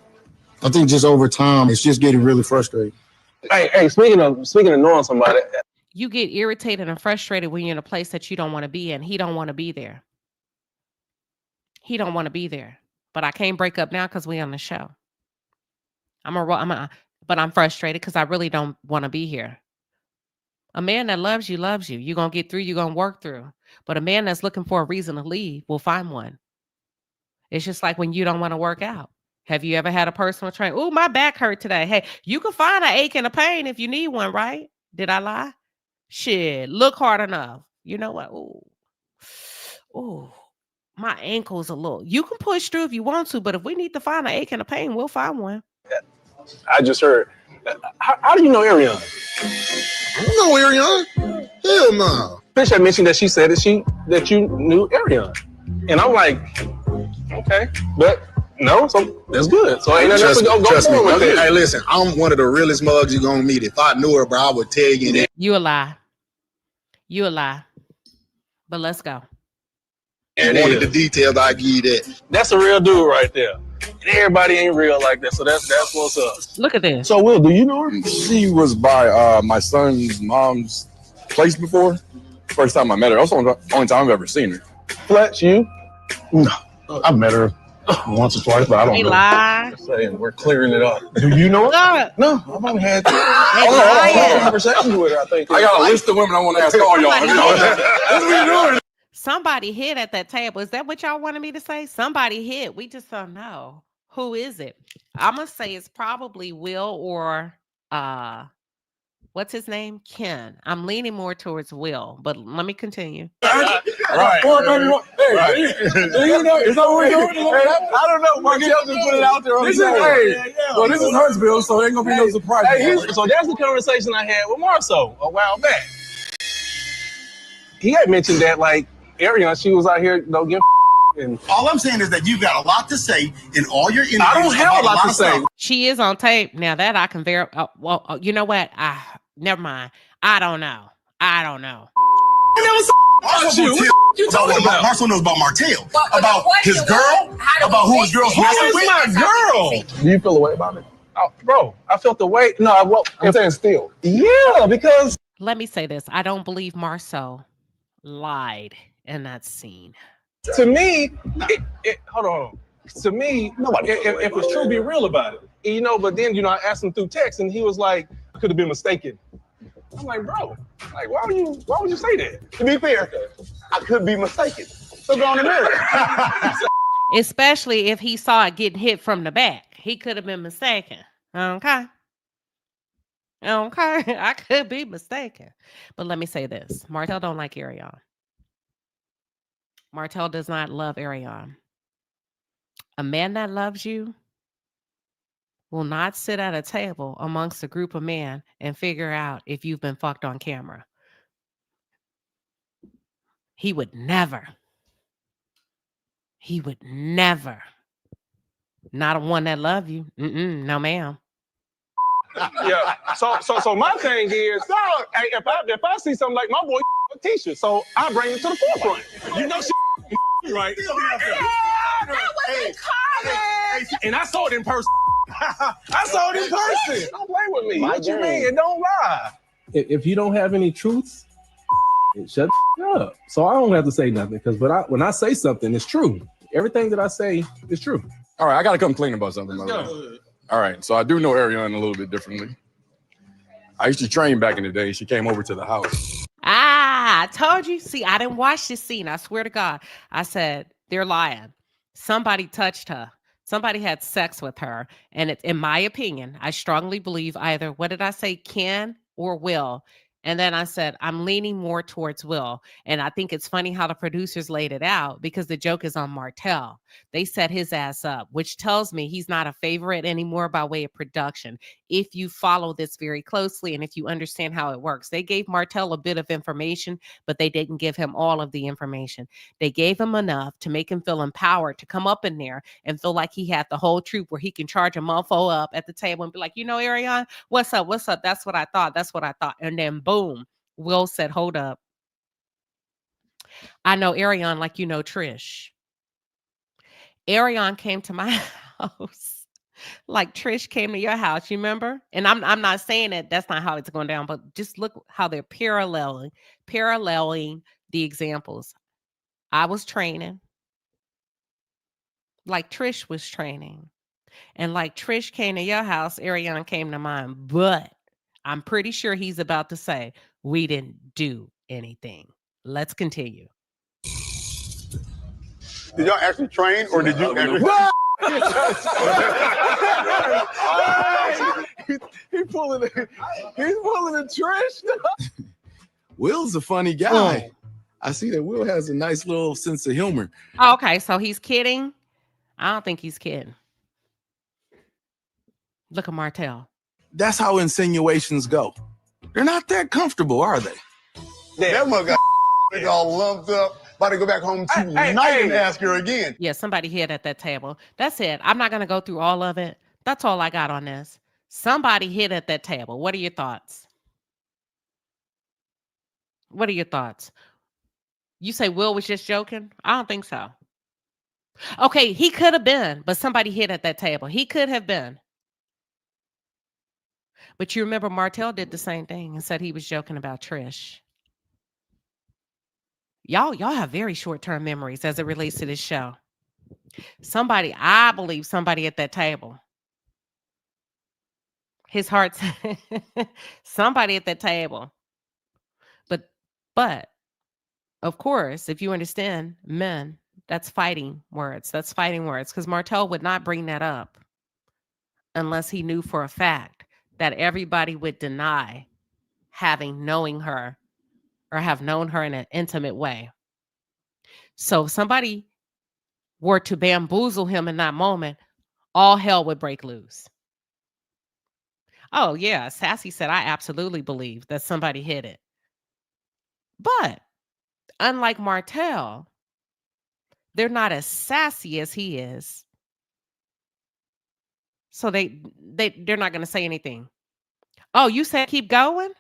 think just over time, it's just getting really frustrating. Hey, speaking of knowing somebody. You get irritated and frustrated when you're in a place that you don't want to be in. He don't want to be there. He don't want to be there. But I can't break up now because we on the show. But I'm frustrated because I really don't want to be here. A man that loves you, loves you. You're going to get through, you're going to work through. But a man that's looking for a reason to leave will find one. It's just like when you don't want to work out. Have you ever had a personal trainer? Oh, my back hurt today. Hey, you can find an ache and a pain if you need one, right? Did I lie? Shit, look hard enough. You know what? Ooh, my ankle's a little. You can push through if you want to, but if we need to find an ache and a pain, we'll find one. I just heard. How do you know Ariana? I don't know Ariana. Hell no. Fish had mentioned that she said that you knew Ariana, and I'm like, okay, but no, so that's good. So ain't nothing else to go forward with it. Hey, listen, I'm one of the realest mugs you're gonna meet. If I knew her, bro, I would tell you that. You a lie. You a lie. But let's go. And wanted the details, I give you that. That's a real dude right there. And everybody ain't real like that, so that's what's up. Look at this. So, Will, do you know her? She was by my son's mom's place before. First time I met her. Also, the only time I've ever seen her. Fletch, you? No, I've met her once or twice, but I don't know. Lie. Saying we're clearing it up. Do you know her? No, I've only had conversations with her. I think I got a list of women I want to ask all y'all. That's what you're doing. Somebody hit at that table. Is that what y'all wanted me to say? Somebody hit. We just don't know. Who is it? I'm gonna say it's probably Will or what's his name? Ken. I'm leaning more towards Will, but let me continue. Right. Hey, you know, is that what we're doing? I don't know. Martell just put it out there. This is Huntsville, so ain't gonna be no surprise. So that's the conversation I had with Marsau a while back. He had mentioned that, like, Ariana, she was out here, getting and all I'm saying is that you've got a lot to say in all your interviews. I don't have a lot to say. She is on tape. Now that I can verify. Well, you know what? Never mind. I don't know. You talking about? Marsau knows about Martell, about his girl, about who his girl's messing with. My girl. Do you feel a way about it? Oh, bro, I felt the way. No, I'm saying still. Yeah, because. Let me say this. I don't believe Marsau lied in that scene. To me, hold on. To me, if it's true, be real about it. But then, I asked him through text and he was like, I could have been mistaken. I'm like, bro, like, why would you say that? To be fair, I could be mistaken. So go on and mirror. Especially if he saw it getting hit from the back. He could have been mistaken. Okay. I could be mistaken. But let me say this. Martell don't like Ariana. Martell does not love Ariana. A man that loves you will not sit at a table amongst a group of men and figure out if you've been fucked on camera. He would never. Not a one that love you. No, ma'am. Yeah. So my thing is, hey, if I see something like my boy Tisha, so I bring it to the forefront. She right. And I saw it in person. Don't play with me. What you mean? Don't lie. If you don't have any truths, shut up. So I don't have to say nothing because when I say something, it's true. Everything that I say is true. All right, I gotta come clean about something. All right, so I do know Ariana a little bit differently. I used to train back in the day. She came over to the house. I told you. See, I didn't watch this scene. I swear to God. I said, they're lying. Somebody touched her. Somebody had sex with her. And in my opinion, I strongly believe either, what did I say, Ken or Will? And then I said, I'm leaning more towards Will. And I think it's funny how the producers laid it out because the joke is on Martell. They set his ass up, which tells me he's not a favorite anymore by way of production. If you follow this very closely and if you understand how it works, they gave Martell a bit of information, but they didn't give him all of the information. They gave him enough to make him feel empowered to come up in there and feel like he had the whole truth where he can charge a mofo up at the table and be like, Ariana, what's up? That's what I thought. And then boom, Will said, hold up. I know Ariana like you know Trish. Ariana came to my house like Trish came to your house, you remember? And I'm not saying that that's not how it's going down, but just look how they're paralleling the examples. I was training like Trish was training. And like Trish came to your house, Ariana came to mine. But I'm pretty sure he's about to say, we didn't do anything. Let's continue. Did y'all actually train or did you actually? He's pulling a Trish. Will's a funny guy. I see that Will has a nice little sense of humor. Okay, so he's kidding. I don't think he's kidding. Look at Martell. That's how insinuations go. They're not that comfortable, are they? That mug got all lumped up. About to go back home tonight and ask her again. Yeah, somebody hit at that table. That's it. I'm not going to go through all of it. That's all I got on this. Somebody hit at that table. What are your thoughts? You say Will was just joking? I don't think so. Okay, he could have been, but somebody hit at that table. He could have been. But you remember Martell did the same thing and said he was joking about Trish. Y'all have very short-term memories as it relates to this show. I believe somebody at that table. His heart said, somebody at that table. But of course, if you understand men, that's fighting words. Because Martell would not bring that up unless he knew for a fact that everybody would deny having knowing her or have known her in an intimate way. So if somebody were to bamboozle him in that moment, all hell would break loose. Oh, yeah. Sassy said, I absolutely believe that somebody hit it. But unlike Martell, they're not as sassy as he is. So they're not going to say anything. Oh, you said keep going?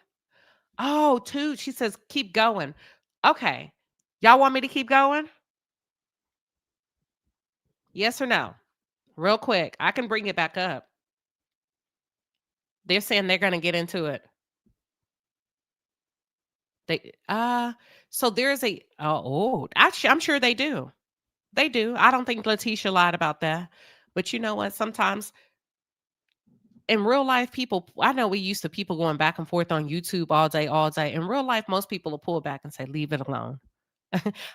Oh, too. She says keep going. Okay. Y'all want me to keep going? Yes or no? Real quick. I can bring it back up. They're saying they're going to get into it. So there's actually, I'm sure they do. They do. I don't think Letitia lied about that. But you know what? Sometimes in real life, people, I know we used to people going back and forth on YouTube all day. In real life, most people will pull back and say, leave it alone.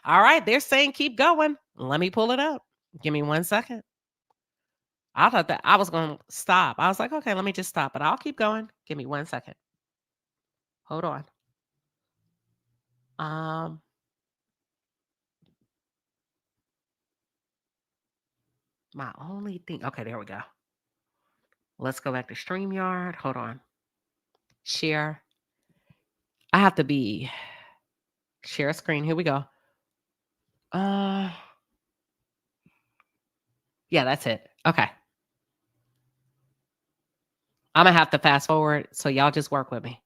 All right. They're saying keep going. Let me pull it up. Give me 1 second. I thought that I was going to stop. I was like, okay, let me just stop, but I'll keep going. Give me 1 second. Hold on. My only thing. Okay, there we go. Let's go back to StreamYard. Hold on. Share. I have to be share screen. Here we go. Yeah, that's it. Okay. I'm gonna have to fast forward, so y'all just work with me.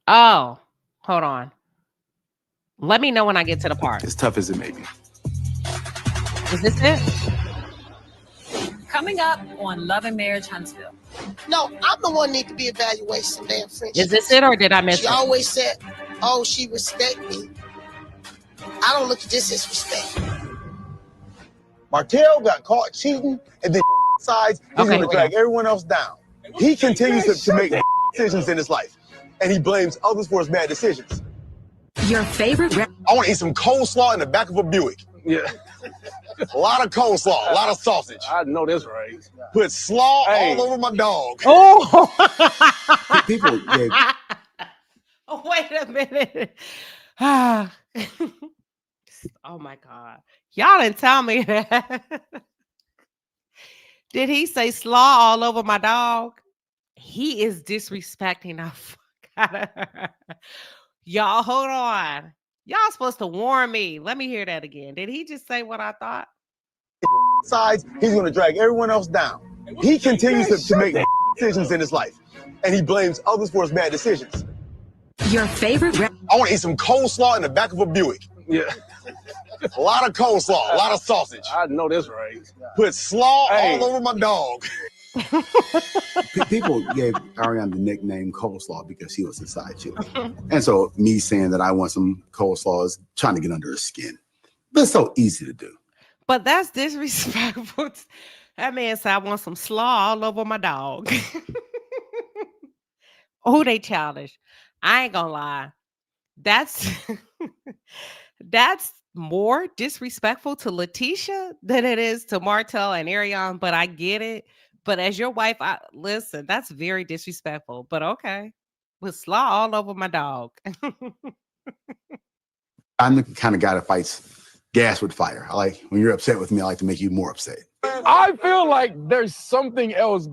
Oh, hold on. Let me know when I get to the part. As tough as it may be. Is this it? Coming up on Love and Marriage Huntsville. No, I'm the one need to be evaluating some damn friendships. Is this it or did I miss it? She always said, oh, she respect me. I don't look at this as respect. Martell got caught cheating, and then decides he's going to drag everyone else down. He continues to make decisions in his life, and he blames others for his bad decisions. Your favorite? I want to eat some coleslaw in the back of a Buick. Yeah. A lot of coleslaw, a lot of sausage. I know that's right. Put slaw all over my dog. Oh! People, Oh, wait a minute. Oh my God. Y'all didn't tell me that. Did he say slaw all over my dog? He is disrespecting the fuck out of her. Y'all, hold on. Y'all supposed to warn me. Let me hear that again. Did he just say what I thought? Decides he's going to drag everyone else down. He continues to make decisions in his life, and he blames others for his bad decisions. Your favorite? I want to eat some coleslaw in the back of a Buick. Yeah. A lot of coleslaw, a lot of sausage. I know that's right. Put slaw all over my dog. People gave Ariana the nickname Coleslaw because she was a side chick. And so me saying that I want some coleslaw is trying to get under her skin. But it's so easy to do. But that's disrespectful. That man said, I want some slaw all over my dog. Oh, they childish. I ain't gonna lie. That's more disrespectful to Letitia than it is to Martell and Ariane, but I get it. But as your wife, listen, that's very disrespectful, but okay. With slaw all over my dog. I'm the kind of guy that fights gas with fire. I like when you're upset with me, I like to make you more upset. I feel like there's something else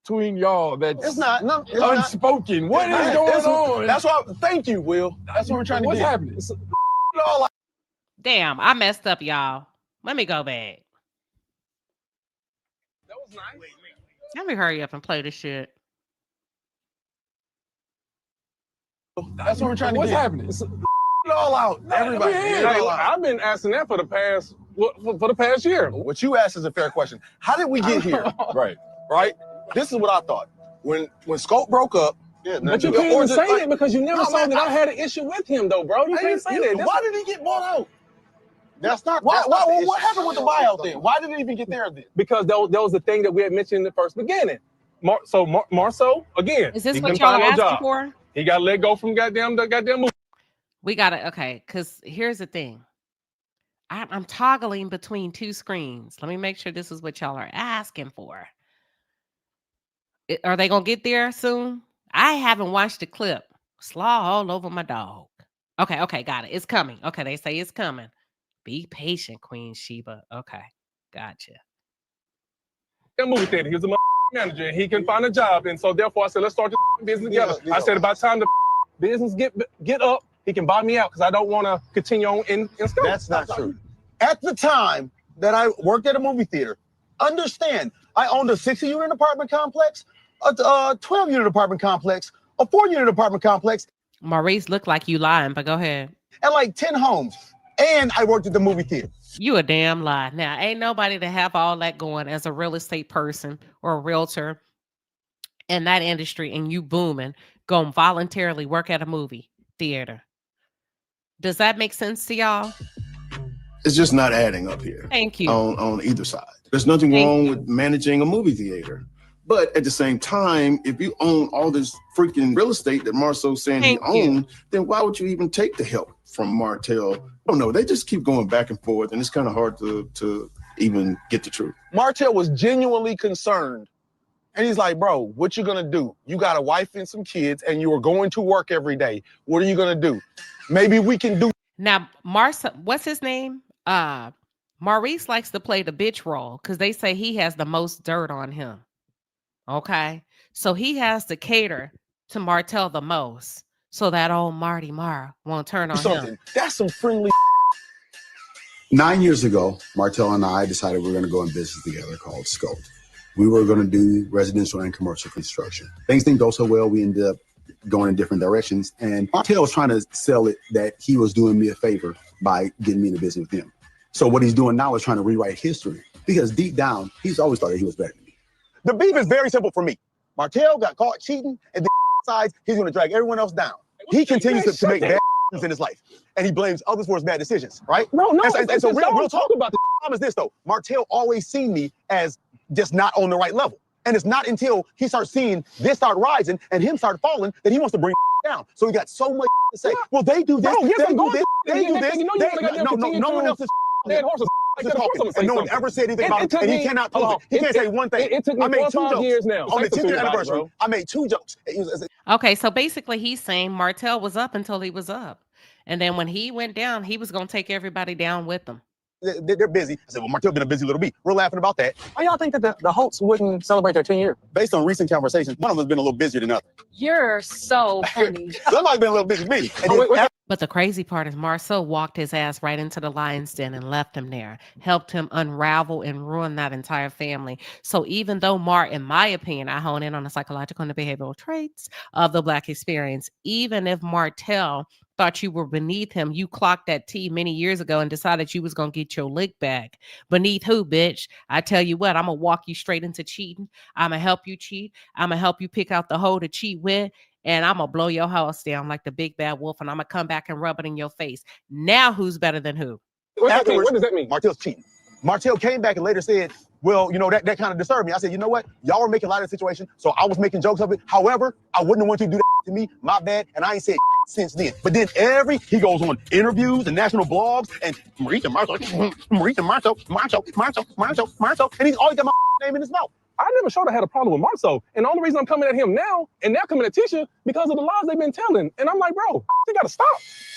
between y'all that's It's not. No, it's unspoken. What is going on? That's why. Thank you, Will. That's what we're trying to What's get. happening? Damn, I messed up, y'all. Let me go back. That was nice. Let me hurry up and play this shit. That's what we're trying to What's get. happening? All out. Everybody. Hey, I've been asking that for the past year. What you asked is a fair question. How did we get here? Right. This is what I thought. When Scope broke up. Yeah, but you can't even say that because you never saw that I had an issue with him, though, bro. You can't say that. Why did he get bought out? That's not. What happened with the buyout then? Why did it even get there then? Because that was the thing that we had mentioned in the first beginning. Marsau, again. Is this what y'all are asking for? He got let go from the goddamn movie. We got to, okay, because here's the thing. I'm toggling between two screens. Let me make sure this is what y'all are asking for. Are they gonna get there soon? I haven't watched the clip. Slaw all over my dog. Okay, got it. It's coming. Okay, they say it's coming. Be patient, Queen Sheba. Okay, gotcha. A movie theater. He was a manager, and he can find a job, and so therefore I said, let's start this business together. I said, by the time the business get up, he can buy me out because I don't want to continue on in stuff. That's not true. At the time that I worked at a movie theater, understand, I owned a 60-unit apartment complex, a 12-unit apartment complex, a 4-unit apartment complex. Maurice looked like you lying, but go ahead. And like 10 homes. And I worked at the movie theater. You a damn lie. Now, ain't nobody to have all that going as a real estate person or a realtor in that industry and you booming, going voluntarily work at a movie theater. Does that make sense to y'all? It's just not adding up here. Thank you. On either side. There's nothing wrong with managing a movie theater. But at the same time, if you own all this freaking real estate that Marsau's saying he owned, then why would you even take the help from Martell? I don't know. They just keep going back and forth, and it's kind of hard to even get the truth. Martell was genuinely concerned. And he's like, bro, what you gonna do? You got a wife and some kids, and you are going to work every day. What are you gonna do? Maybe we can do. Now, what's his name? Maurice likes to play the bitch role because they say he has the most dirt on him. Okay, so he has to cater to Martell the most, so that old Marty Marr won't turn on him. That's some friendly. 9 years ago, Martell and I decided we were going to go in business together called Scope. We were going to do residential and commercial construction. Things didn't go so well. We ended up going in different directions. And Martell was trying to sell it that he was doing me a favor by getting me in the business with him. So what he's doing now is trying to rewrite history because deep down, he's always thought that he was better than me. The beef is very simple for me. Martell got caught cheating, and the sides, he's going to drag everyone else down. He continues to make bad decisions in his life, and he blames others for his bad decisions, right? No. And so real talk about the problem is this, though. Martell always seen me as just not on the right level. And it's not until he starts seeing this start rising and him start falling that he wants to bring down. So he got so much to say. Well, they do this, they do this, they do this. No one else is dead horses. And no one ever said anything about it, and he cannot prove it. He can't say one thing. It took me 4 or 5 years now. On the 10th year anniversary, I made 2 jokes. Okay, so basically he's saying Martell was up until he was up. And then when he went down, he was going to take everybody down with him. They're busy. I said, well, Martell been a busy little bee. We're laughing about that. Why y'all think that the Holtz wouldn't celebrate their 10 year? Based on recent conversations, one of them's been a little busier than others. You're so funny. Somebody's been a little busy than me. But the crazy part is Marsau walked his ass right into the lion's den and left him there, helped him unravel and ruin that entire family. So even though in my opinion, I hone in on the psychological and the behavioral traits of the Black experience, even if Martell thought you were beneath him, you clocked that T many years ago and decided you was going to get your lick back. Beneath who, bitch? I tell you what, I'm going to walk you straight into cheating. I'm going to help you cheat. I'm going to help you pick out the hoe to cheat with. And I'm going to blow your house down like the big bad wolf. And I'm going to come back and rub it in your face. Now who's better than who? What does that mean? Martell's cheating. Martell came back and later said, well, you know, that kind of disturbed me. I said, you know what? Y'all were making light of the situation, so I was making jokes of it. However, I wouldn't want you to do that to me. My bad. And I ain't said since then. But then he goes on interviews and national blogs and Maurice and Marsau, and he's always got my name in his mouth. I never showed I had a problem with Marsau. And the only reason I'm coming at him now, and now coming at Tisha, because of the lies they've been telling. And I'm like, bro, they gotta stop.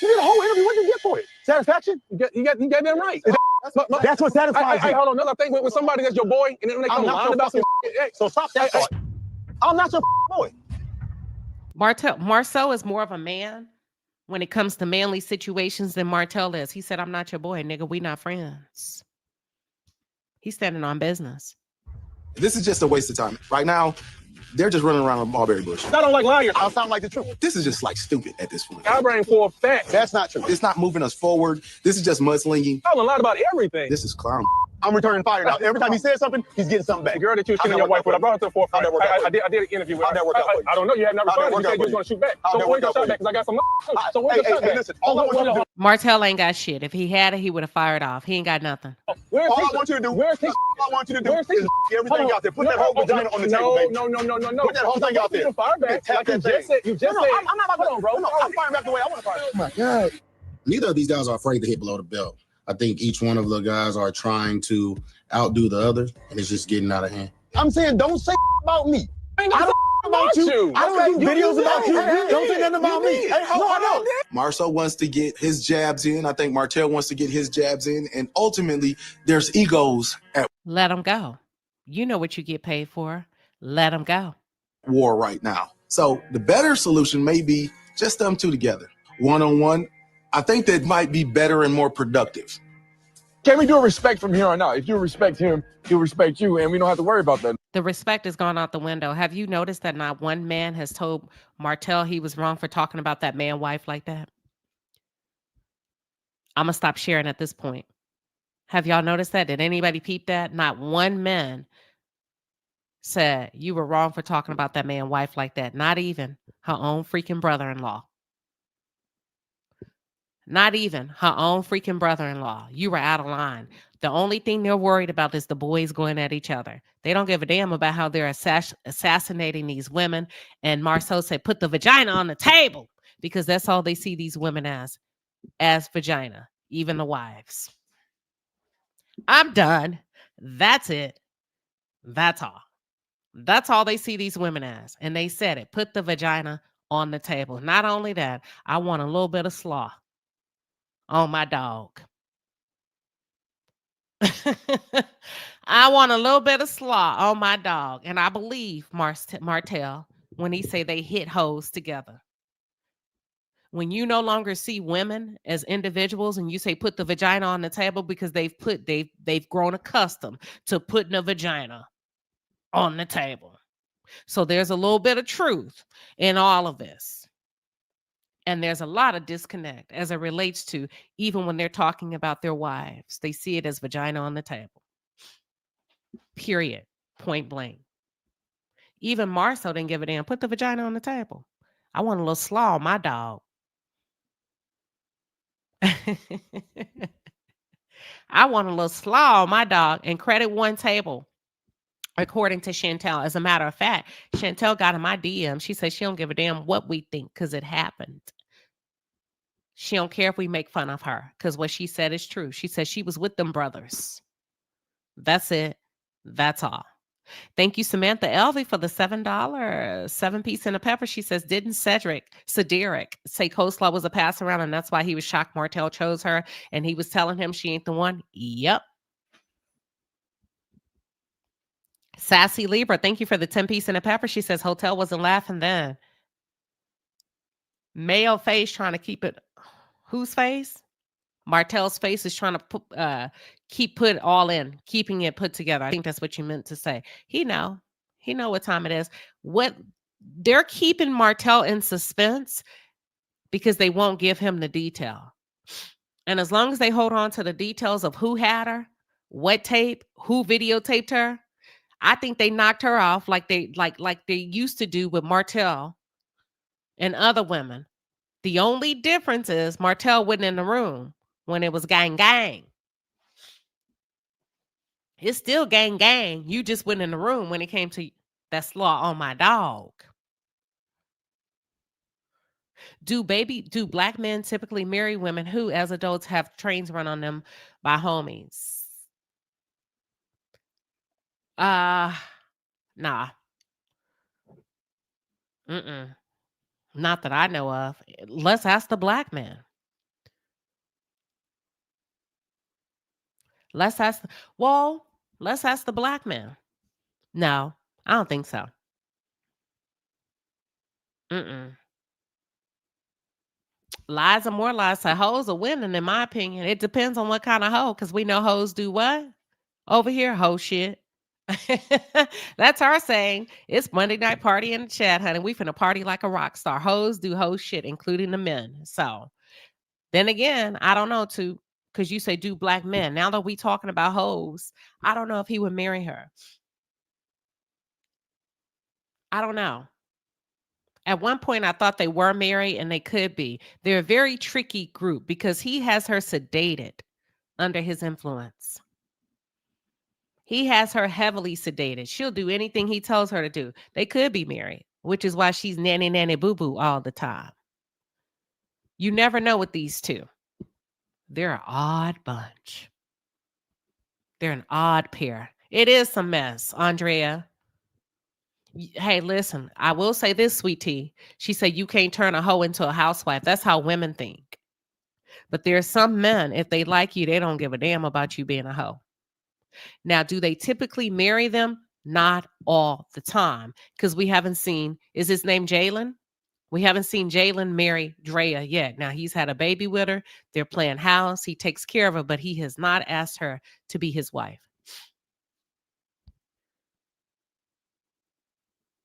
You did a whole interview. What did you get for it? Satisfaction? You got them right. That's what satisfies you. Hey, hold on. Another thing with somebody that's your boy, and then they come lying about some shit. So stop that part. I'm not your boy. Marsau is more of a man when it comes to manly situations than Martell is. He said, I'm not your boy, nigga. We not friends. He's standing on business. This is just a waste of time. Right now, they're just running around a mulberry bush. I don't like liars. I sound like the truth. This is just like stupid at this point. I bring for a fact. That's not true. It's not moving us forward. This is just mudslinging. I lied about everything. This is clown. I'm returning fire now. Every time he says something, he's getting something back. The girl that you was killing your wife with, I brought her to the forefront. I did an interview with her. How'd that work out for you? I don't know. You have not responded. You said you was going to shoot back. So where's your shot back? Because I got some. So where's your shot back? Listen, all I want you to do. Martell ain't got shit. If he had it, he would have fired off. He ain't got nothing. All I want you to do. Where's Tisha? All I want you to do is everything out there. Put that whole vagina on the table, baby. No. Put that whole thing out there. Fire back. Like you just said. I'm not. Hold on, bro. I'm firing back the way I want to fire. Oh my God. Neither of these guys are afraid to hit below the belt. I think each one of the guys are trying to outdo the other, and it's just getting out of hand. I'm saying don't say about me. I don't about you. I don't do videos about you. Don't say nothing about me. Hey, no. Marsau wants to get his jabs in. I think Martell wants to get his jabs in. And ultimately, there's egos at Let them go. You know what you get paid for. Let them go. war right now. So the better solution may be just them two together. One-on-one, I think that might be better and more productive. Can we do a respect from here on out? If you respect him, he'll respect you, and we don't have to worry about that. The respect has gone out the window. Have you noticed that not one man has told Martell he was wrong for talking about that man wife like that? I'm going to stop sharing at this point. Have y'all noticed that? Did anybody peep that? Not one man said you were wrong for talking about that man wife like that. Not even her own freaking brother-in-law. Not even her own freaking brother-in-law. You were out of line. The only thing they're worried about is the boys going at each other. They don't give a damn about how they're assassinating these women. And Marsau said, put the vagina on the table, because that's all they see these women as vagina, even the wives. I'm done. That's it. That's all. That's all they see these women as. And they said it. Put the vagina on the table. Not only that, I want a little bit of slaw on my dog. I want a little bit of slaw on my dog. And I believe Martell when he say they hit hoes together. When you no longer see women as individuals and you say put the vagina on the table, because they've grown accustomed to putting a vagina on the table. So there's a little bit of truth in all of this. And there's a lot of disconnect as it relates to even when they're talking about their wives. They see it as vagina on the table. Period. Point blank. Even Marsau didn't give a damn. Put the vagina on the table. I want a little slaw on my dog. I want a little slaw on my dog. And credit one table, according to Chantel. As a matter of fact, Chantel got in my DM. She said she don't give a damn what we think because it happened. She don't care if we make fun of her because what she said is true. She said she was with them brothers. That's it. That's all. Thank you, Samantha Elvie, for the $7 7-piece and a pepper. She says, didn't Cedric say coleslaw was a pass around and that's why he was shocked Martell chose her and he was telling him she ain't the one? Yep. Sassy Libra, thank you for the 10-piece and a pepper. She says, Hotel wasn't laughing then. Male face trying to keep it. Whose face? Martell's face is trying to put all in, keeping it put together. I think that's what you meant to say. He know what time it is. What they're keeping Martell in suspense because they won't give him the detail. And as long as they hold on to the details of who had her, what tape, who videotaped her, I think they knocked her off like they used to do with Martell and other women. The only difference is Martell wasn't in the room when it was gang gang. It's still gang gang. You just went in the room when it came to that slaw on my dog. Do black men typically marry women who, as adults, have trains run on them by homies? Nah. Not that I know of. Let's ask the black man. Let's ask the black man. No, I don't think so. Lies are more lies. So hoes are winning, in my opinion. It depends on what kind of hoe, because we know hoes do what? Over here, hoe shit. That's our saying. It's Monday night party in the chat, honey. We finna party like a rock star. Hoes do hoe shit, including the men. So then again, I don't know too, because you say do black men. Now that we talking about hoes, I don't know if he would marry her. I don't know. At one point, I thought they were married, and they could be. They're a very tricky group because he has her sedated under his influence. He has her heavily sedated. She'll do anything he tells her to do. They could be married, which is why she's nanny boo boo all the time. You never know with these two. They're an odd bunch. They're an odd pair. It is a mess, Andrea. Hey, listen, I will say this, sweet tea. She said you can't turn a hoe into a housewife. That's how women think. But there's some men, if they like you, they don't give a damn about you being a hoe. Now, do they typically marry them? Not all the time. Because we haven't seen, is his name Jalen? We haven't seen Jalen marry Drea yet. Now, he's had a baby with her. They're playing house. He takes care of her, but he has not asked her to be his wife.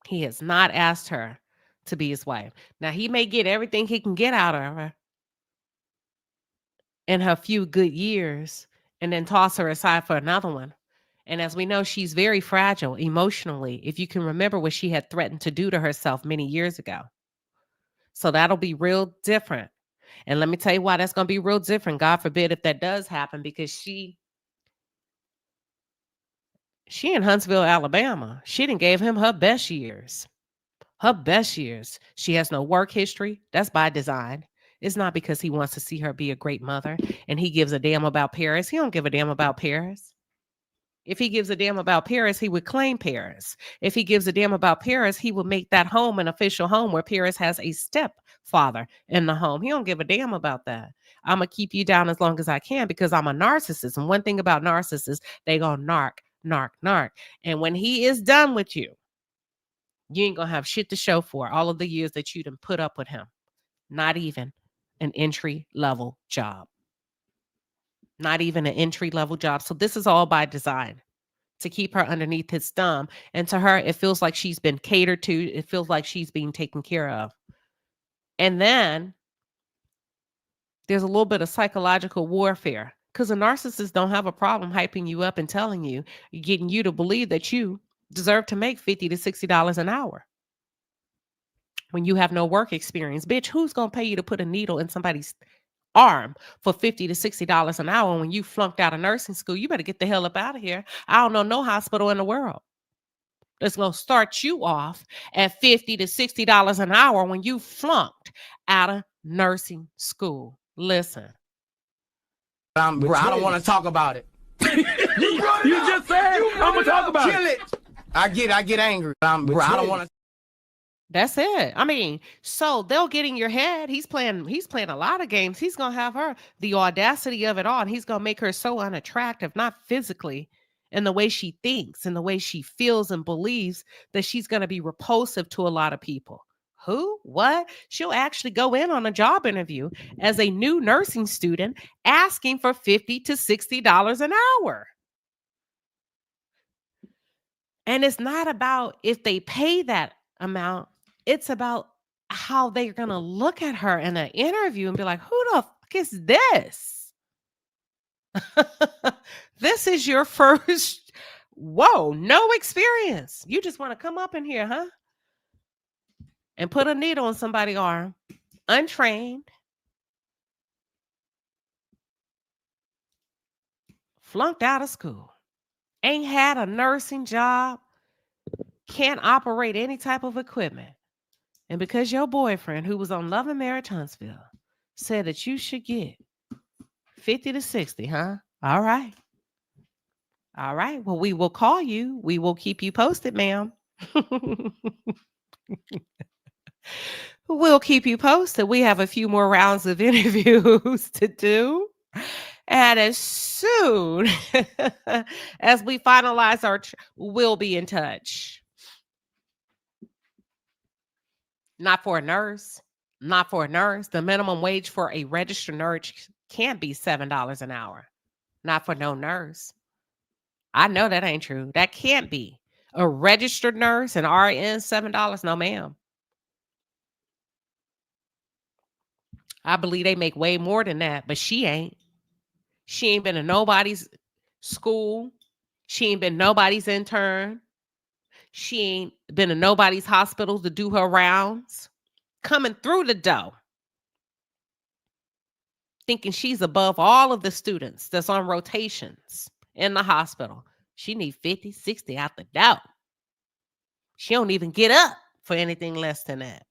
He has not asked her to be his wife. Now, he may get everything he can get out of her in her few good years and then toss her aside for another one. And as we know, she's very fragile emotionally, if you can remember what she had threatened to do to herself many years ago. So that'll be real different. And let me tell you why that's going to be real different. God forbid if that does happen, because she in Huntsville, Alabama. She done gave him her best years. Her best years. She has no work history. That's by design. It's not because he wants to see her be a great mother and he gives a damn about Paris. He don't give a damn about Paris. If he gives a damn about Paris, he would claim Paris. If he gives a damn about Paris, he would make that home an official home where Paris has a stepfather in the home. He don't give a damn about that. I'm going to keep you down as long as I can because I'm a narcissist. And one thing about narcissists, they go narc, narc, narc. And when he is done with you, you ain't going to have shit to show for all of the years that you done put up with him. Not even an entry-level job. Not even an entry-level job. So this is all by design to keep her underneath his thumb. And to her, it feels like she's been catered to. It feels like she's being taken care of. And then there's a little bit of psychological warfare because the narcissists don't have a problem hyping you up and telling you, getting you to believe that you deserve to make $50 to $60 an hour when you have no work experience. Bitch, who's going to pay you to put a needle in somebody's arm for $50 to $60 an hour when you flunked out of nursing school? You better get the hell up out of here. I don't know no hospital in the world that's going to start you off at $50 to $60 an hour when you flunked out of nursing school. Listen. I don't want to talk about it. You just said I'm gonna talk about Kill it. I get angry. I don't want to. That's it. I mean, so they'll get in your head. He's playing a lot of games. He's going to have her, the audacity of it all. And he's going to make her so unattractive, not physically, in the way she thinks and the way she feels and believes, that she's going to be repulsive to a lot of people. Who? What? She'll actually go in on a job interview as a new nursing student asking for $50 to $60 an hour. And it's not about if they pay that amount. It's about how they're going to look at her in an interview and be like, who the fuck is this? This is your first, no experience. You just want to come up in here, huh? And put a needle in somebody's arm, untrained, flunked out of school, ain't had a nursing job, can't operate any type of equipment. And because your boyfriend, who was on Love and Marriage Huntsville, said that you should get 50 to 60, huh? All right. All right. Well, we will call you. We will keep you posted, ma'am. We'll keep you posted. We have a few more rounds of interviews to do. And as soon as we finalize we'll be in touch. Not for a nurse. Not for a nurse. The minimum wage for a registered nurse can't be $7 an hour. Not for no nurse. I know that ain't true. That can't be. A registered nurse and RN, $7? No, ma'am. I believe they make way more than that, but she ain't. She ain't been in nobody's school. She ain't been nobody's intern. She ain't been in nobody's hospital to do her rounds. Coming through the door. Thinking she's above all of the students that's on rotations in the hospital. She need 50, 60 out the door. She don't even get up for anything less than that.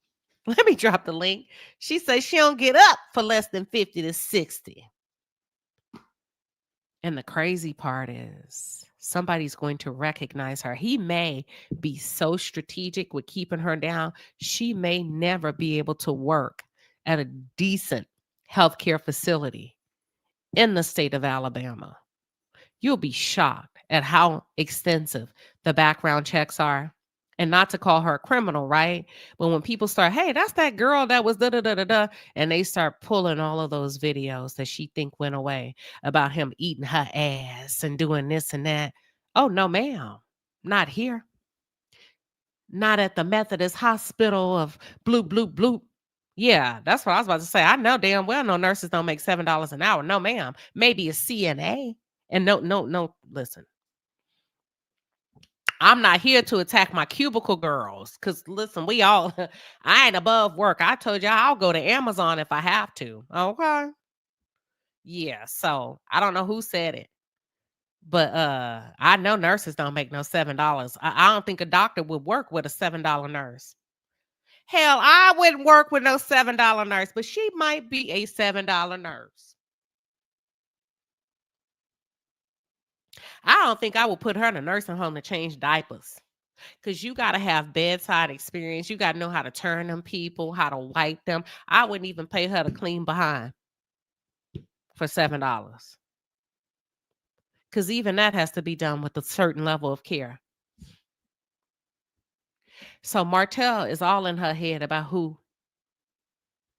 Let me drop the link. She says she don't get up for less than 50 to 60. And the crazy part is somebody's going to recognize her. He may be so strategic with keeping her down. She may never be able to work at a decent healthcare facility in the state of Alabama. You'll be shocked at how extensive the background checks are. And not to call her a criminal, right? But when people start, hey, that's that girl that was da-da-da-da-da, and they start pulling all of those videos that she think went away about him eating her ass and doing this and that. Oh, no, ma'am. Not here. Not at the Methodist Hospital of bloop, bloop, bloop. Yeah, that's what I was about to say. I know damn well no nurses don't make $7 an hour. No, ma'am. Maybe a CNA. And no, listen. I'm not here to attack my cubicle girls. Cause listen, we all I ain't above work. I told y'all I'll go to Amazon if I have to. Okay. Yeah. So I don't know who said it. But I know nurses don't make no $7. I don't think a doctor would work with a $7 nurse. Hell, I wouldn't work with no $7 nurse, but she might be a $7 nurse. I don't think I would put her in a nursing home to change diapers. Because you got to have bedside experience. You got to know how to turn them people, how to wipe them. I wouldn't even pay her to clean behind for $7. Because even that has to be done with a certain level of care. So Martell is all in her head about who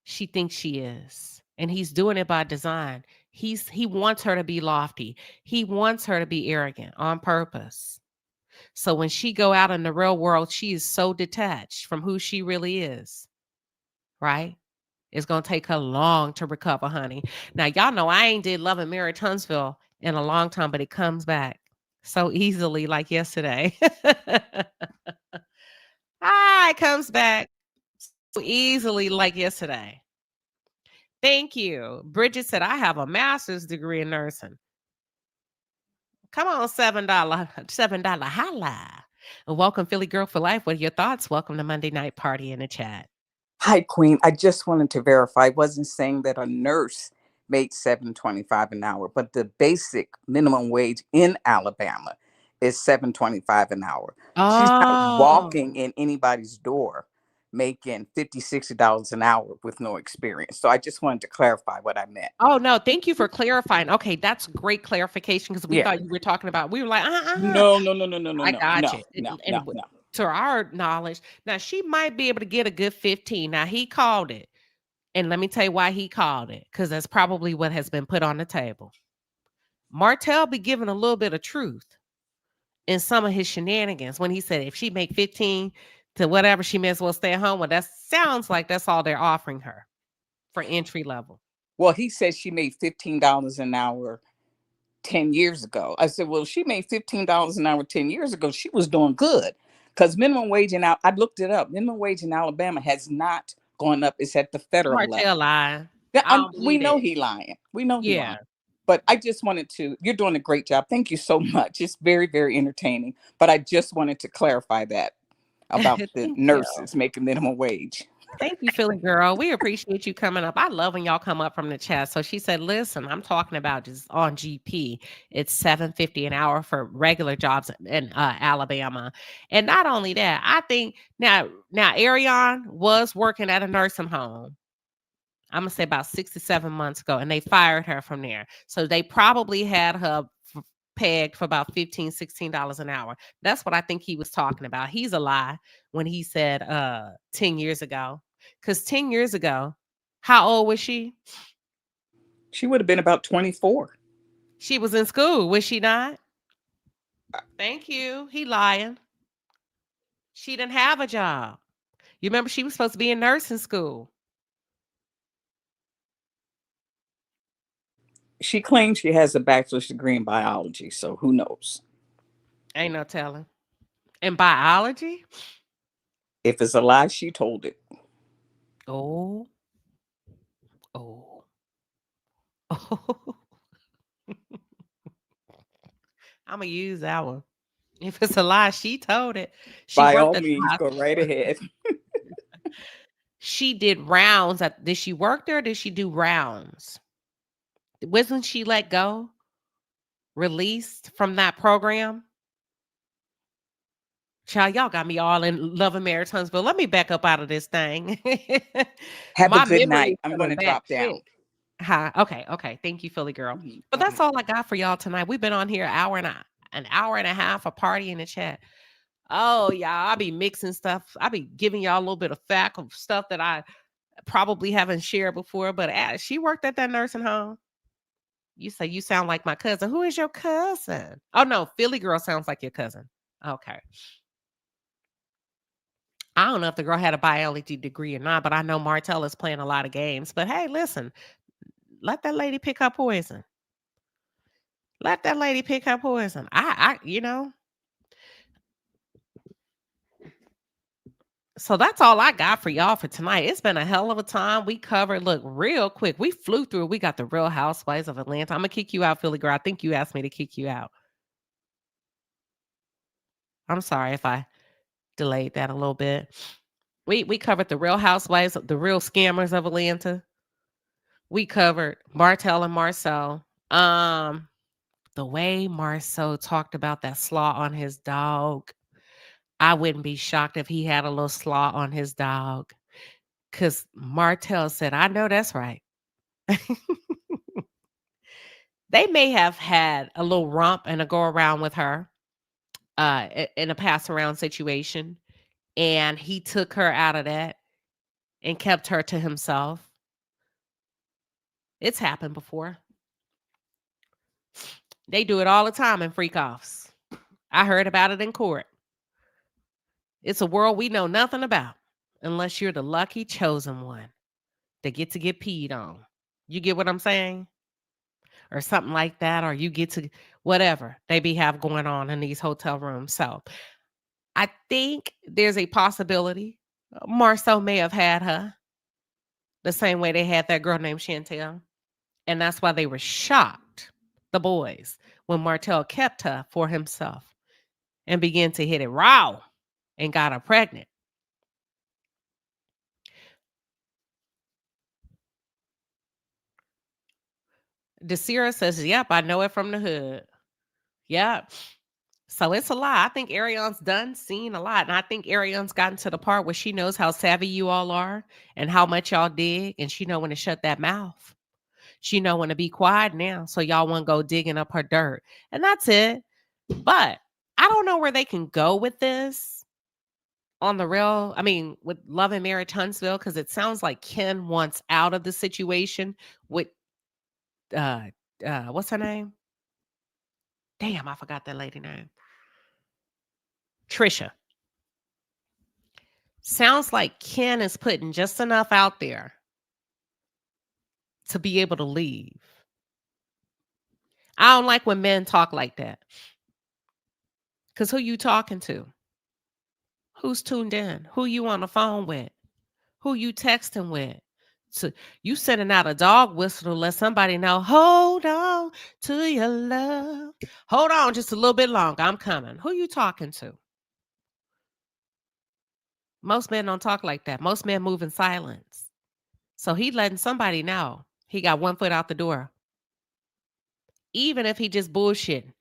she thinks she is. And he's doing it by design. He wants her to be lofty. He wants her to be arrogant on purpose. So when she go out in the real world, she is so detached from who she really is, right? It's going to take her long to recover, honey. Now, y'all know I ain't did Love and Marriage Huntsville in a long time, but it comes back so easily like yesterday. It comes back so easily like yesterday. Thank you. Bridget said, I have a master's degree in nursing. Come on, $7 holla. And welcome, Philly Girl for Life. What are your thoughts? Welcome to Monday Night Party in the chat. Hi, Queen. I just wanted to verify. I wasn't saying that a nurse made $7.25 an hour, but the basic minimum wage in Alabama is $7.25 an hour. She's not walking in anybody's door making $50, $60 an hour with no experience. So I just wanted to clarify what I meant. Oh, no. Thank you for clarifying. Okay, that's great clarification because we thought you were talking about, we were like, No. I got you. No. To our knowledge, now she might be able to get a good 15. Now he called it. And let me tell you why he called it, because that's probably what has been put on the table. Martell be giving a little bit of truth in some of his shenanigans when he said if she make 15 to whatever, she may as well stay at home. Well, that sounds like that's all they're offering her for entry level. Well, he said she made $15 an hour 10 years ago. I said, well, she made $15 an hour 10 years ago. She was doing good because minimum wage I looked it up. Minimum wage in Alabama has not gone up. It's at the federal Martell level. lying. We know he lying. We know he lying. But I just wanted to, you're doing a great job. Thank you so much. It's very, very entertaining. But I just wanted to clarify that about the nurses making minimum wage. Thank you, Philly Girl. We appreciate you coming up. I love when y'all come up from the chat. So she said, listen, I'm talking about just on GP. It's $7.50 an hour for regular jobs in Alabama. And not only that, I think now Ariane was working at a nursing home. I'm going to say about 6 to 7 months ago, and they fired her from there. So they probably had her pegged for about $15, $16 an hour. That's what I think he was talking about. He's a lie when he said 10 years ago. Because 10 years ago, how old was she? She would have been about 24. She was in school, was she not? Thank you. He lying. She didn't have a job. You remember she was supposed to be in nursing school. She claims she has a bachelor's degree in biology, so who knows? Ain't no telling. In biology? If it's a lie, she told it. Oh. I'm going to use that one. If it's a lie, she told it. By all means, go right ahead. She did rounds. Did she work there or did she do rounds? Wasn't she let go? released from that program. Child, y'all got me all in Love and Marriage Huntsville. Let me back up out of this thing. Have a My good memory night. is I'm coming going to back drop down. quick. Hi. Okay. Thank you, Philly girl. But that's all I got for y'all tonight. We've been on here an hour and a half, a party in the chat. Oh, y'all, I'll be mixing stuff. I'll be giving y'all a little bit of fact of stuff that I probably haven't shared before. But she worked at that nursing home. You say you sound like my cousin. Who is your cousin? Oh, no, Philly girl sounds like your cousin. Okay. I don't know if the girl had a biology degree or not, but I know Martell is playing a lot of games. But hey, listen, let that lady pick her poison. Let that lady pick her poison. So that's all I got for y'all for tonight. It's been a hell of a time. We covered, look, real quick. We flew through. We got the Real Housewives of Atlanta. I'm going to kick you out, Philly girl. I think you asked me to kick you out. I'm sorry if I delayed that a little bit. We covered the Real Housewives, the real scammers of Atlanta. We covered Martell and Marsau. The way Marsau talked about that slaw on his dog, I wouldn't be shocked if he had a little slaw on his dog. Because Martell said, I know that's right. They may have had a little romp and a go around with her in a pass around situation. And he took her out of that and kept her to himself. It's happened before. They do it all the time in freak offs. I heard about it in court. It's a world we know nothing about unless you're the lucky chosen one that get peed on. You get what I'm saying? Or something like that, or you get to whatever they have going on in these hotel rooms. So I think there's a possibility Marsau may have had her the same way they had that girl named Chantel. And that's why they were shocked, the boys, when Martell kept her for himself and began to hit it raw and got her pregnant. Desira says, yep, I know it from the hood. Yep. So it's a lot. I think Arion's done seen a lot. And I think Arion's gotten to the part where she knows how savvy you all are and how much y'all dig. And she know when to shut that mouth. She know when to be quiet now. So y'all won't go digging up her dirt. And that's it. But I don't know where they can go with this on the real. I mean, with Love and Marriage Huntsville, because it sounds like Ken wants out of the situation with, what's her name? Damn, I forgot that lady name. Trisha. Sounds like Ken is putting just enough out there to be able to leave. I don't like when men talk like that. Because who you talking to? Who's tuned in? Who you on the phone with? Who you texting with? So you sending out a dog whistle to let somebody know, hold on to your love. Hold on just a little bit longer. I'm coming. Who you talking to? Most men don't talk like that. Most men move in silence. So he letting somebody know he got one foot out the door. Even if he just bullshitting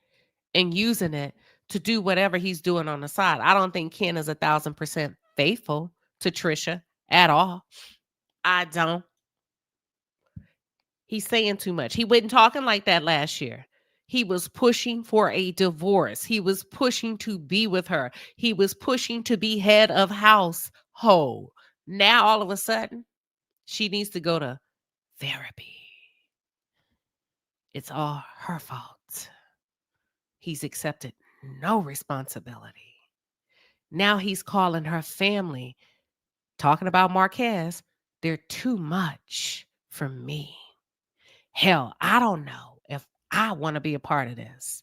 and using it to do whatever he's doing on the side. I don't think Ken is 1,000% faithful to Trisha at all. I don't. He's saying too much. He wasn't talking like that last year. He was pushing for a divorce. He was pushing to be with her. He was pushing to be head of household. Now, all of a sudden, she needs to go to therapy. It's all her fault. He's accepted no responsibility. Now he's calling her family, talking about Marquez. They're too much for me. Hell, I don't know if I want to be a part of this.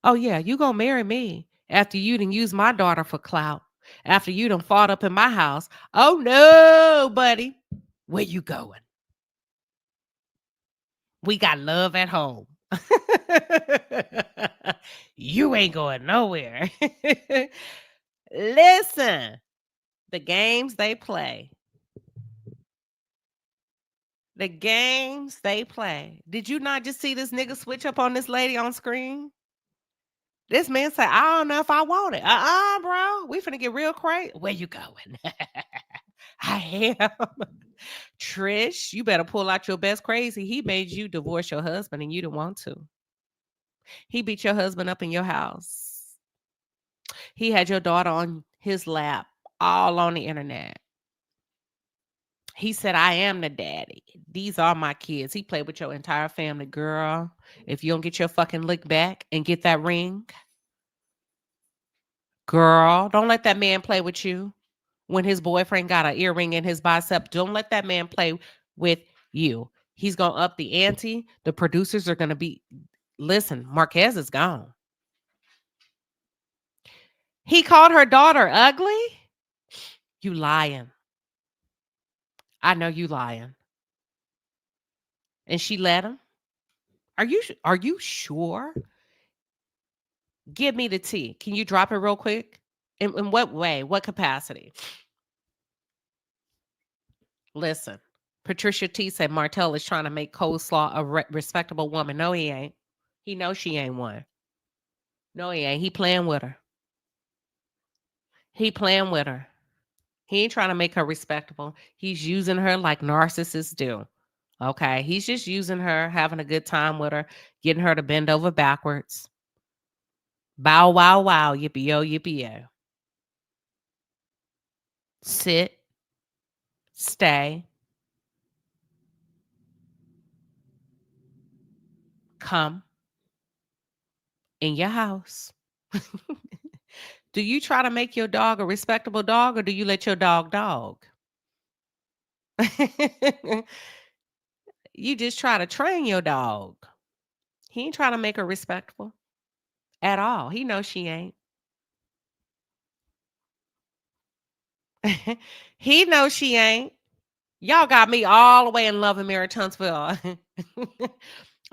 Oh, yeah, you gonna marry me after you done use my daughter for clout, after you done fought up in my house. Oh, no, buddy. Where you going? We got love at home. You ain't going nowhere. Listen, the games they play. The games they play. Did you not just see this nigga switch up on this lady on screen? This man said, I don't know if I want it. Bro. We finna get real crazy. Where you going? I am. Trish, you better pull out your best crazy. He made you divorce your husband and you didn't want to. He beat your husband up in your house. He had your daughter on his lap, all on the internet. He said, I am the daddy. These are my kids. He played with your entire family, girl. If you don't get your fucking lick back and get that ring, girl, don't let that man play with you. When his boyfriend got an earring in his bicep, don't let that man play with you. He's going to up the ante. The producers are going to be, listen, Marquez is gone. He called her daughter ugly? You lying. I know you lying. And she let him? Are you sure? Give me the tea. Can you drop it real quick? In what way? What capacity? Listen, Patricia T said Martell is trying to make coleslaw a respectable woman. No, he ain't. He knows she ain't one. No, he ain't. He playing with her. He playing with her. He ain't trying to make her respectable. He's using her like narcissists do. Okay? He's just using her, having a good time with her, getting her to bend over backwards. Bow, wow, wow, yippee-yo, yippee-yo. Sit. Stay. Come in your house. Do you try to make your dog a respectable dog or do you let your dog? You just try to train your dog. He ain't trying to make her respectable at all. He knows she ain't. He knows she ain't. Y'all got me all the way in love with Martell and Huntsville.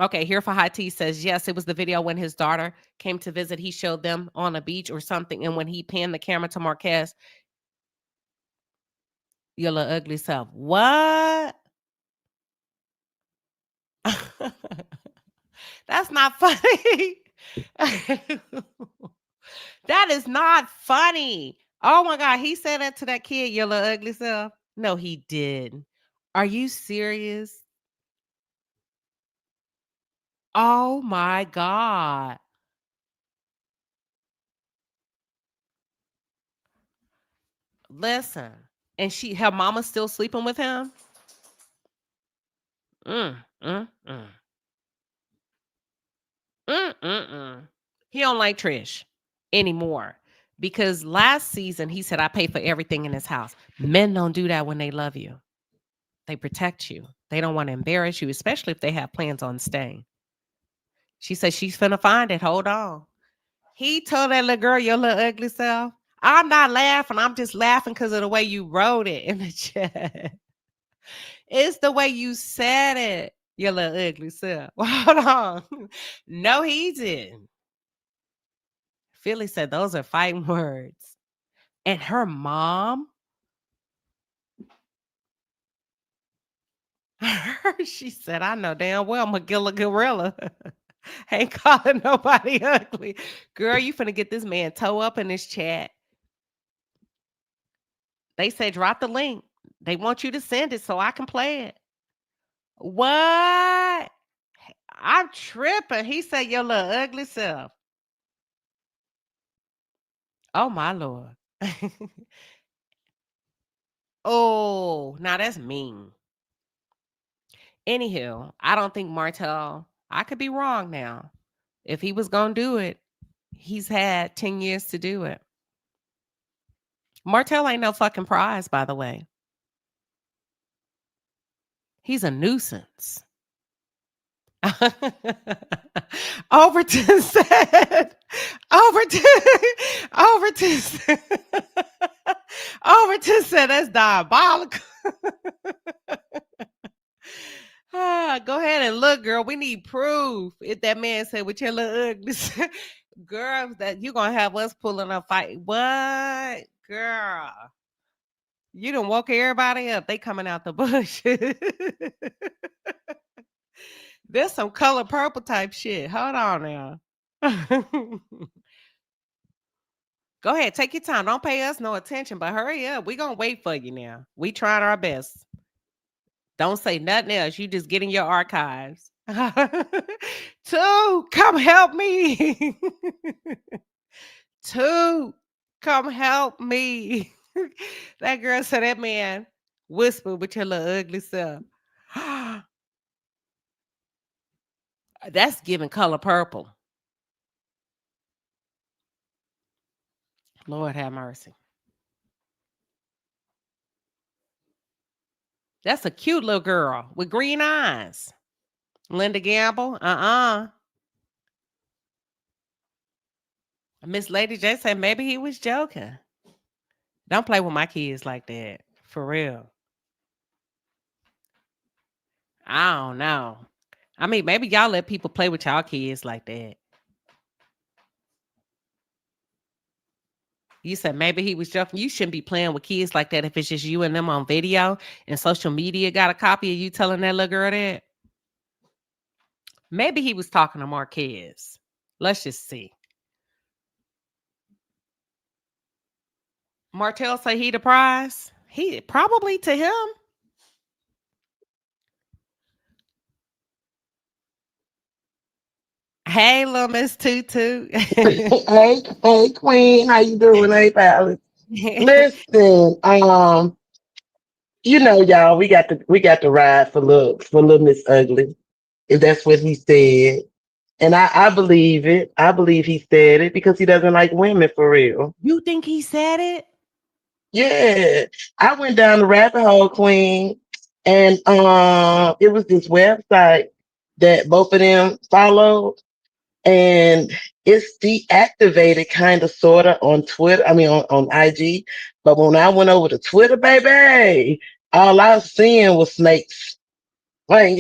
Okay, here for High Tea says, yes, it was the video when his daughter came to visit. He showed them on a beach or something. And when he panned the camera to Marquez, your little ugly self. What? That's not funny. That is not funny. Oh my God. He said that to that kid, your little ugly self. No, he didn't. Are you serious? Oh my God. Listen. And her mama's still sleeping with him? He don't like Trish anymore. Because last season, he said, I pay for everything in this house. Men don't do that when they love you. They protect you. They don't want to embarrass you, especially if they have plans on staying. She said she's finna find it. Hold on. He told that little girl, your little ugly self. I'm not laughing. I'm just laughing because of the way you wrote it in the chat. It's the way you said it, your little ugly self. Hold on. No, he didn't. Philly said those are fighting words. And her mom, she said, I know damn well Magilla Gorilla ain't calling nobody ugly. Girl, you finna get this man toe up in this chat. They say drop the link. They want you to send it so I can play it. What? I'm tripping. He said your little ugly self. Oh my Lord. Oh, now that's mean. Anywho, I don't think Martell, I could be wrong now. If he was going to do it, he's had 10 years to do it. Martell ain't no fucking prize, by the way. He's a nuisance. Overton said, Overton said that's diabolical. Go ahead and look, girl. We need proof. If that man said with your little ugly girl, that you gonna have us pulling a fight. What, girl? You done woke everybody up. They coming out the bush. There's some color purple type shit. Hold on now. Go ahead, take your time. Don't pay us no attention, but hurry up. We gonna wait for you now. We trying our best. Don't say nothing else. You just get in your archives. Two, come help me. Two, come help me. That girl said that man whisper with your little ugly self. That's giving color purple. Lord have mercy. That's a cute little girl with green eyes. Linda Gamble. Miss Lady J said maybe he was joking. Don't play with my kids like that. For real. I don't know. I mean, maybe y'all let people play with y'all kids like that. You said maybe he was joking. You shouldn't be playing with kids like that if it's just you and them on video and social media got a copy of you telling that little girl that. Maybe he was talking to more kids. Let's just see. Martell say he the prize. He probably to him. Hey, little Miss Tutu. Hey, Queen, how you doing? Hey, Palace. Listen, y'all, we got to ride for little Miss Ugly, if that's what he said. And I believe it. I believe he said it because he doesn't like women for real. You think he said it? Yeah. I went down the rabbit hole, Queen, and it was this website that both of them followed, and it's deactivated kind of sort of on Twitter. I mean on IG. But when I went over to Twitter, baby, all I was seeing was snakes. Like,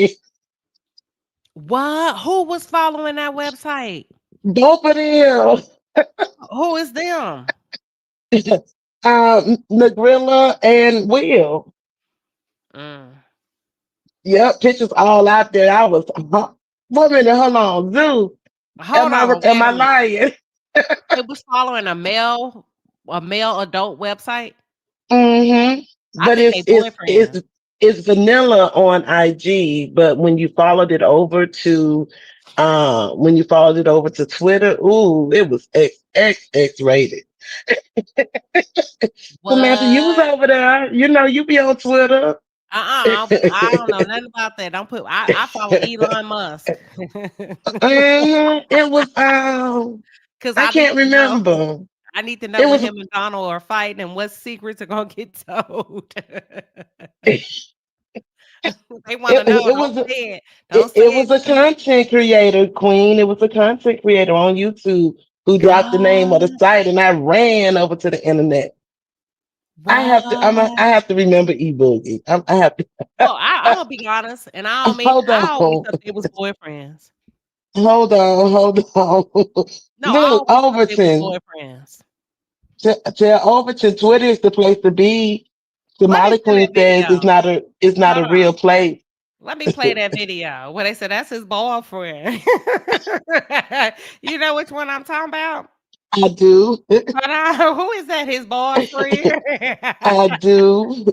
what? Who was following that website? both of them. Who is them? Negrilla and Will. Yep, pictures all out there. I was one minute, hold on. Zoo. Hold on, wait Am I a minute. lying? It was following a male adult website. Mm-hmm. I But think they boyfriend. it's vanilla on IG, but when you followed it over to Twitter, ooh, it was X rated. Samantha, you was over there. You be on Twitter. I don't know nothing about that. Don't put. I follow Elon Musk. It was Because I can't remember. I need to know when him and Donald are fighting and what secrets are gonna get told. They want to know. Don't say it. Don't say It was a content creator, Queen. It was a content creator on YouTube who dropped the name of the site, and I ran over to the internet. I have to remember E-Boogie. I have to. Well, I'm gonna be honest, and I always thought they was boyfriends. Hold on. No, Look, Overton. Tell Overton Twitter is the place to be. Somali Queen says it's not a real place. Let me play that video where they said that's his boyfriend. You know which one I'm talking about? I do. But who is that? His boyfriend? I do.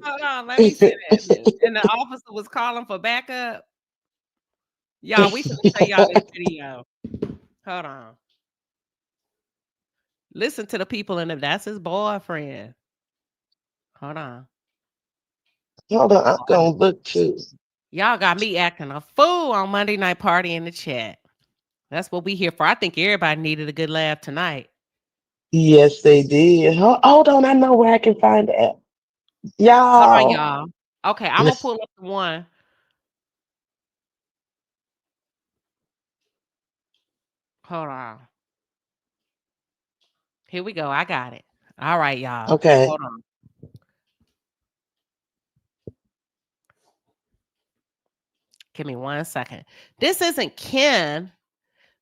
Hold on, let me see that. And the officer was calling for backup. Y'all, we finna show y'all this video. Hold on. Listen to the people in it. That's his boyfriend. Hold on. Hold on, I'm gonna look too. Y'all got me acting a fool on Monday Night Party in the chat. That's what we here for. I think everybody needed a good laugh tonight. Yes, they did. Hold on, I know where I can find it. Y'all. Hold on, y'all. Okay, I'm gonna pull up the one. Hold on. Here we go. I got it. All right, y'all. Okay. Hold on. Give me 1 second. This isn't Ken,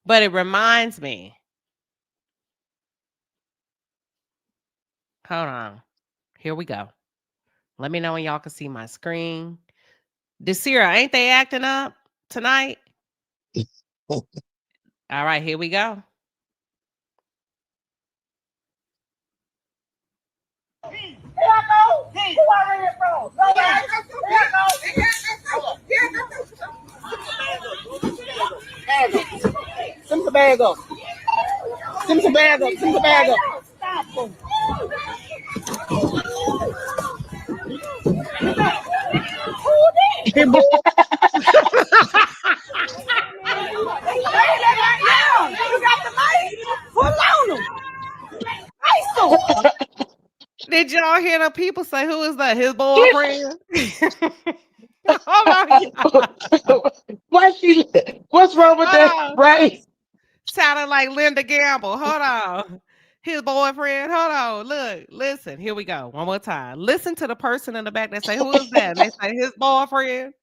but it reminds me. Hold on. Here we go. Let me know when y'all can see my screen. Desira, ain't they acting up tonight? All right, here we go. Send the bag up. Send the bag up. Send the bag up. Did y'all hear the people say, who is that? His boyfriend? Hold on, y'all. What's wrong with that? Right? Sounded like Linda Gamble. Hold on. His boyfriend. Hold on. Look, listen. Here we go. One more time. Listen to the person in the back that say, who is that? And they say, his boyfriend.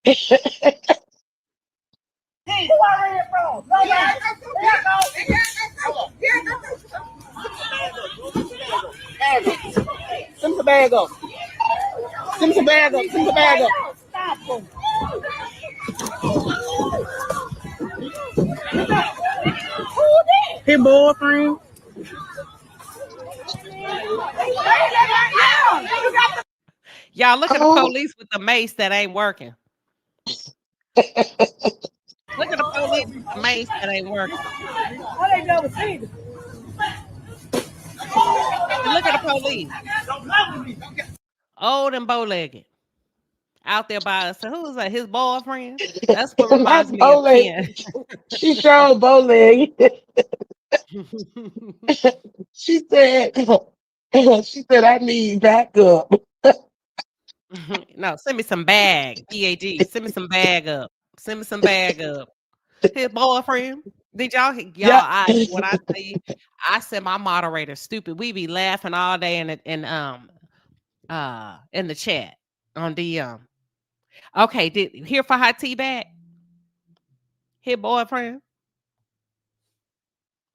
Send the bag up. Send the bag up. Send the bag up. His boyfriend. Y'all look at the police with the mace that ain't working. Look at the police with the mace that ain't working. And look at the police. Old and bow-legged. Out there by us. So who is that? His boyfriend? That's what reminds me of Ken. She showed bow-legged. She said, I need backup. No, send me some bag. BAG. Send me some bag up. Send me some bag up. His boyfriend. Did y'all when I say I said my moderator stupid, we be laughing all day in the chat on DM. Okay, here for hot tea back. His boyfriend.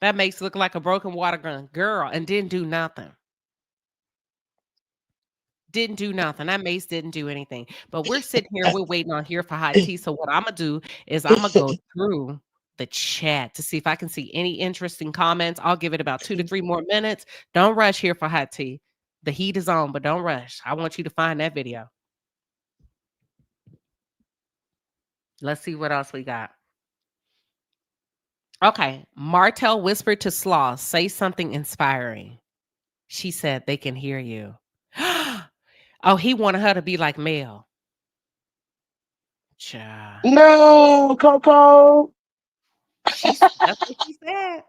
That makes it look like a broken water gun girl and didn't do nothing. Didn't do nothing. That Mace didn't do anything. But we're sitting here, we're waiting on here for hot tea. So what I'm gonna do is I'm gonna go through the chat to see if I can see any interesting comments. I'll give it about 2 to 3 more minutes. Don't rush here for hot tea. The heat is on, but don't rush. I want you to find that video. Let's see what else we got. Okay. Martell whispered to Sloth, say something inspiring. She said they can hear you. Oh, he wanted her to be like Mel. Child. No, Coco. That's what she said.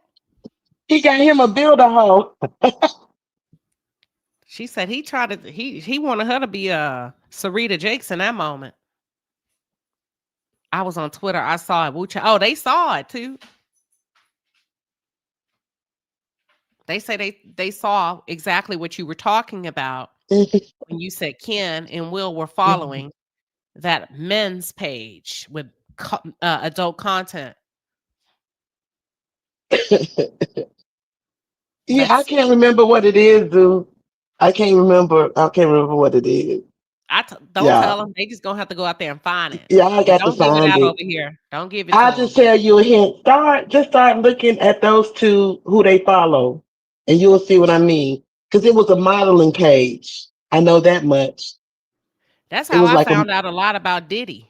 He got him a builder hoe. She said he tried to he wanted her to be Sarita Jakes in that moment. I was on Twitter. I saw it. Oh, they saw it too. They say they saw exactly what you were talking about when you said Ken and Will were following that men's page with adult content. Yeah, I can't remember what it is, dude. I can't remember what it is. Don't tell them. They just gonna have to go out there and find it. Yeah, I got to find it. Don't give it out over here. Don't give it. I'll just tell you a hint. Start looking at those two who they follow, and you'll see what I mean. Because it was a modeling page. I know that much. That's how I found out a lot about Diddy.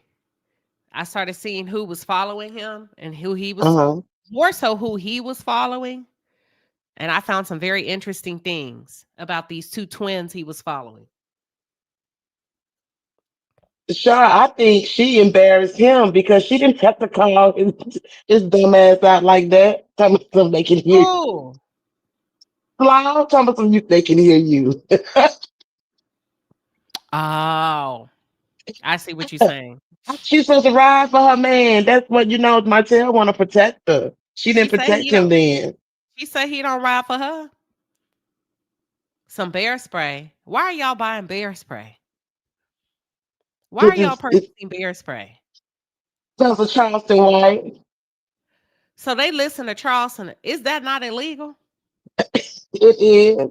I started seeing who was following him and who he was more so who he was following. And I found some very interesting things about these two twins he was following. Sure, I think she embarrassed him because she didn't have to call his dumb ass out like that. Tell me something they can hear. Oh, tell me something they can hear you. Oh, I see what you're saying. She's supposed to ride for her man. That's what Martell want to protect her. She didn't protect him then. She said he don't ride for her. Some bear spray. Why are y'all buying bear spray? Why are y'all purchasing bear spray? That's a Charleston, right? So they listen to Charleston. Is that not illegal? It is.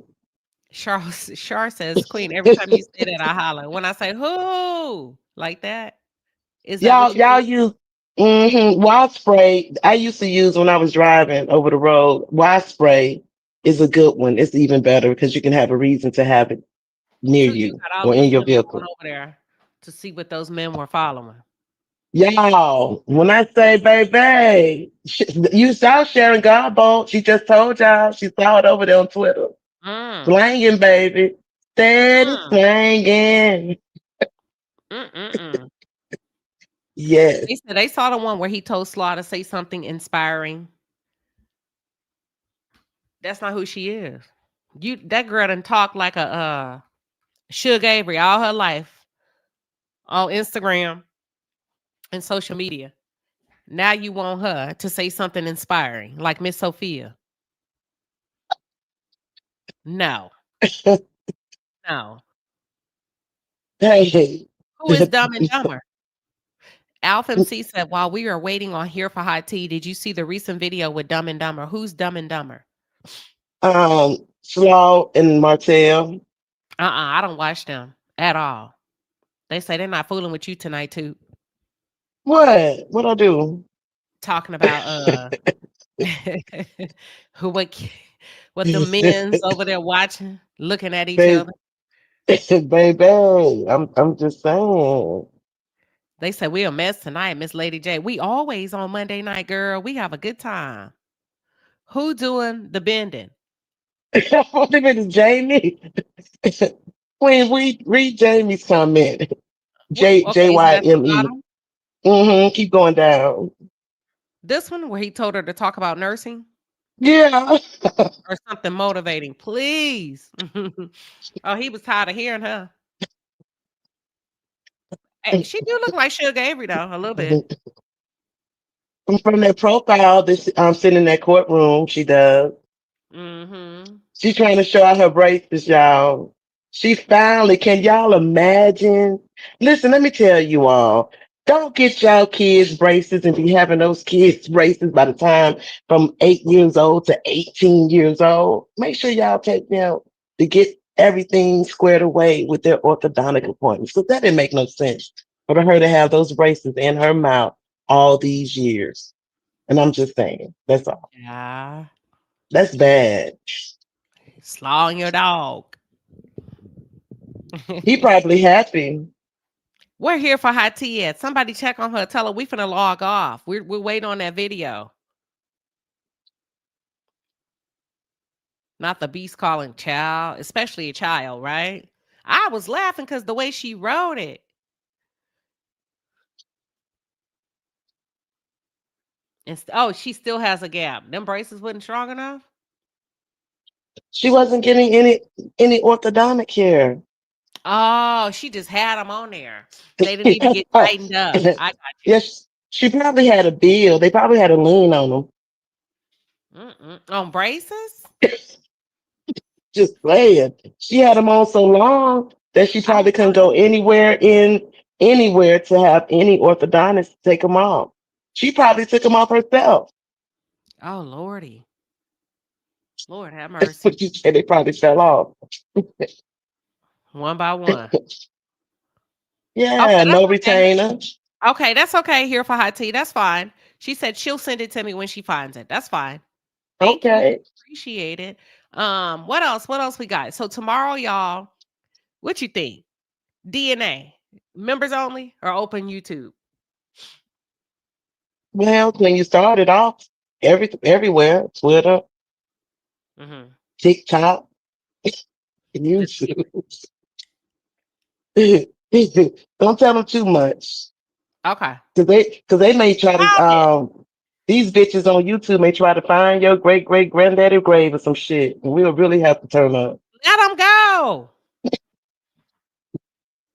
Char says, Queen, every time you say that, I holler. When I say who like that, is that what you Y'all mean? use wild spray. I used to use when I was driving over the road. Wild spray is a good one. It's even better because you can have a reason to have it near So you you got all or in these your women going vehicle. over there to see what those men were following. Y'all, when I say baby, you saw Sharon Garbo. She just told y'all she saw it over there on Twitter. Mm. Slanging, baby. Steady Mm. slanging. Mm-mm-mm. Yes. They said they saw the one where he told Slaw to say something inspiring. That's not who she is. That girl done talk like a Suge Avery all her life on Instagram and social media. Now you want her to say something inspiring, like Miss Sophia. No. No. Hey. Who is Dumb and Dumber? Alpha MC said, while we are waiting on Here for Hot Tea, did you see the recent video with Dumb and Dumber? Who's Dumb and Dumber? Slaw and Martell. I don't watch them at all. They say they're not fooling with you tonight, too. What? What I do? Talking about what the men's over there watching, looking at each Baby, other. baby, I'm just saying. They said we a mess tonight, Miss Lady J. We always on Monday night, girl. We have a good time. Who doing the bending? What if it is Jamie? Queen, we read Jamie's comment. Okay, is it at the JYME. bottom? Keep going down. This one where he told her to talk about nursing? Yeah. Or something motivating, please. Oh, he was tired of hearing her. Hey, she do look like Suge Avery though, a little bit. From that profile this sitting in that courtroom, she does. Mm-hmm. She's trying to show out her braces, y'all. She finally, can y'all imagine? Listen, let me tell you all. Don't get y'all kids braces and be having those kids braces by the time from 8 years old to 18 years old. Make sure y'all take them to get everything squared away with their orthodontic appointments. So that didn't make no sense for her to have those braces in her mouth all these years. And I'm just saying, that's all. Yeah. That's bad. Slawing your dog. He probably happy. We're here for hot tea at. Somebody check on her. Tell her we finna log off. We're waiting on that video. Not the beast calling child, especially a child, right? I was laughing because the way she wrote it. Oh, she still has a gap. Them braces wasn't strong enough. She wasn't getting any orthodontic care. Oh, she just had them on there. They didn't need to get tightened up. I got you. Yes, she probably had a bill. They probably had a lien on them. On braces? Just saying. She had them on so long that she probably couldn't go anywhere to have any orthodontist take them off. She probably took them off herself. Oh, Lordy. Lord have That's mercy. what you said. They probably fell off. One by one. Yeah, Okay, no that's okay. retainer. Okay, that's okay. Here for hot tea. That's fine. She said she'll send it to me when she finds it. That's fine. Thank you. Appreciate it. What else? What else we got? So tomorrow, y'all, what you think? DNA. Members only or open YouTube? Well, when you started off, everywhere, Twitter, TikTok, YouTube. Don't tell them too much. Okay. Cause they may try to these bitches on YouTube may try to find your great granddaddy grave or some shit. And we'll really have to turn up. Let them go.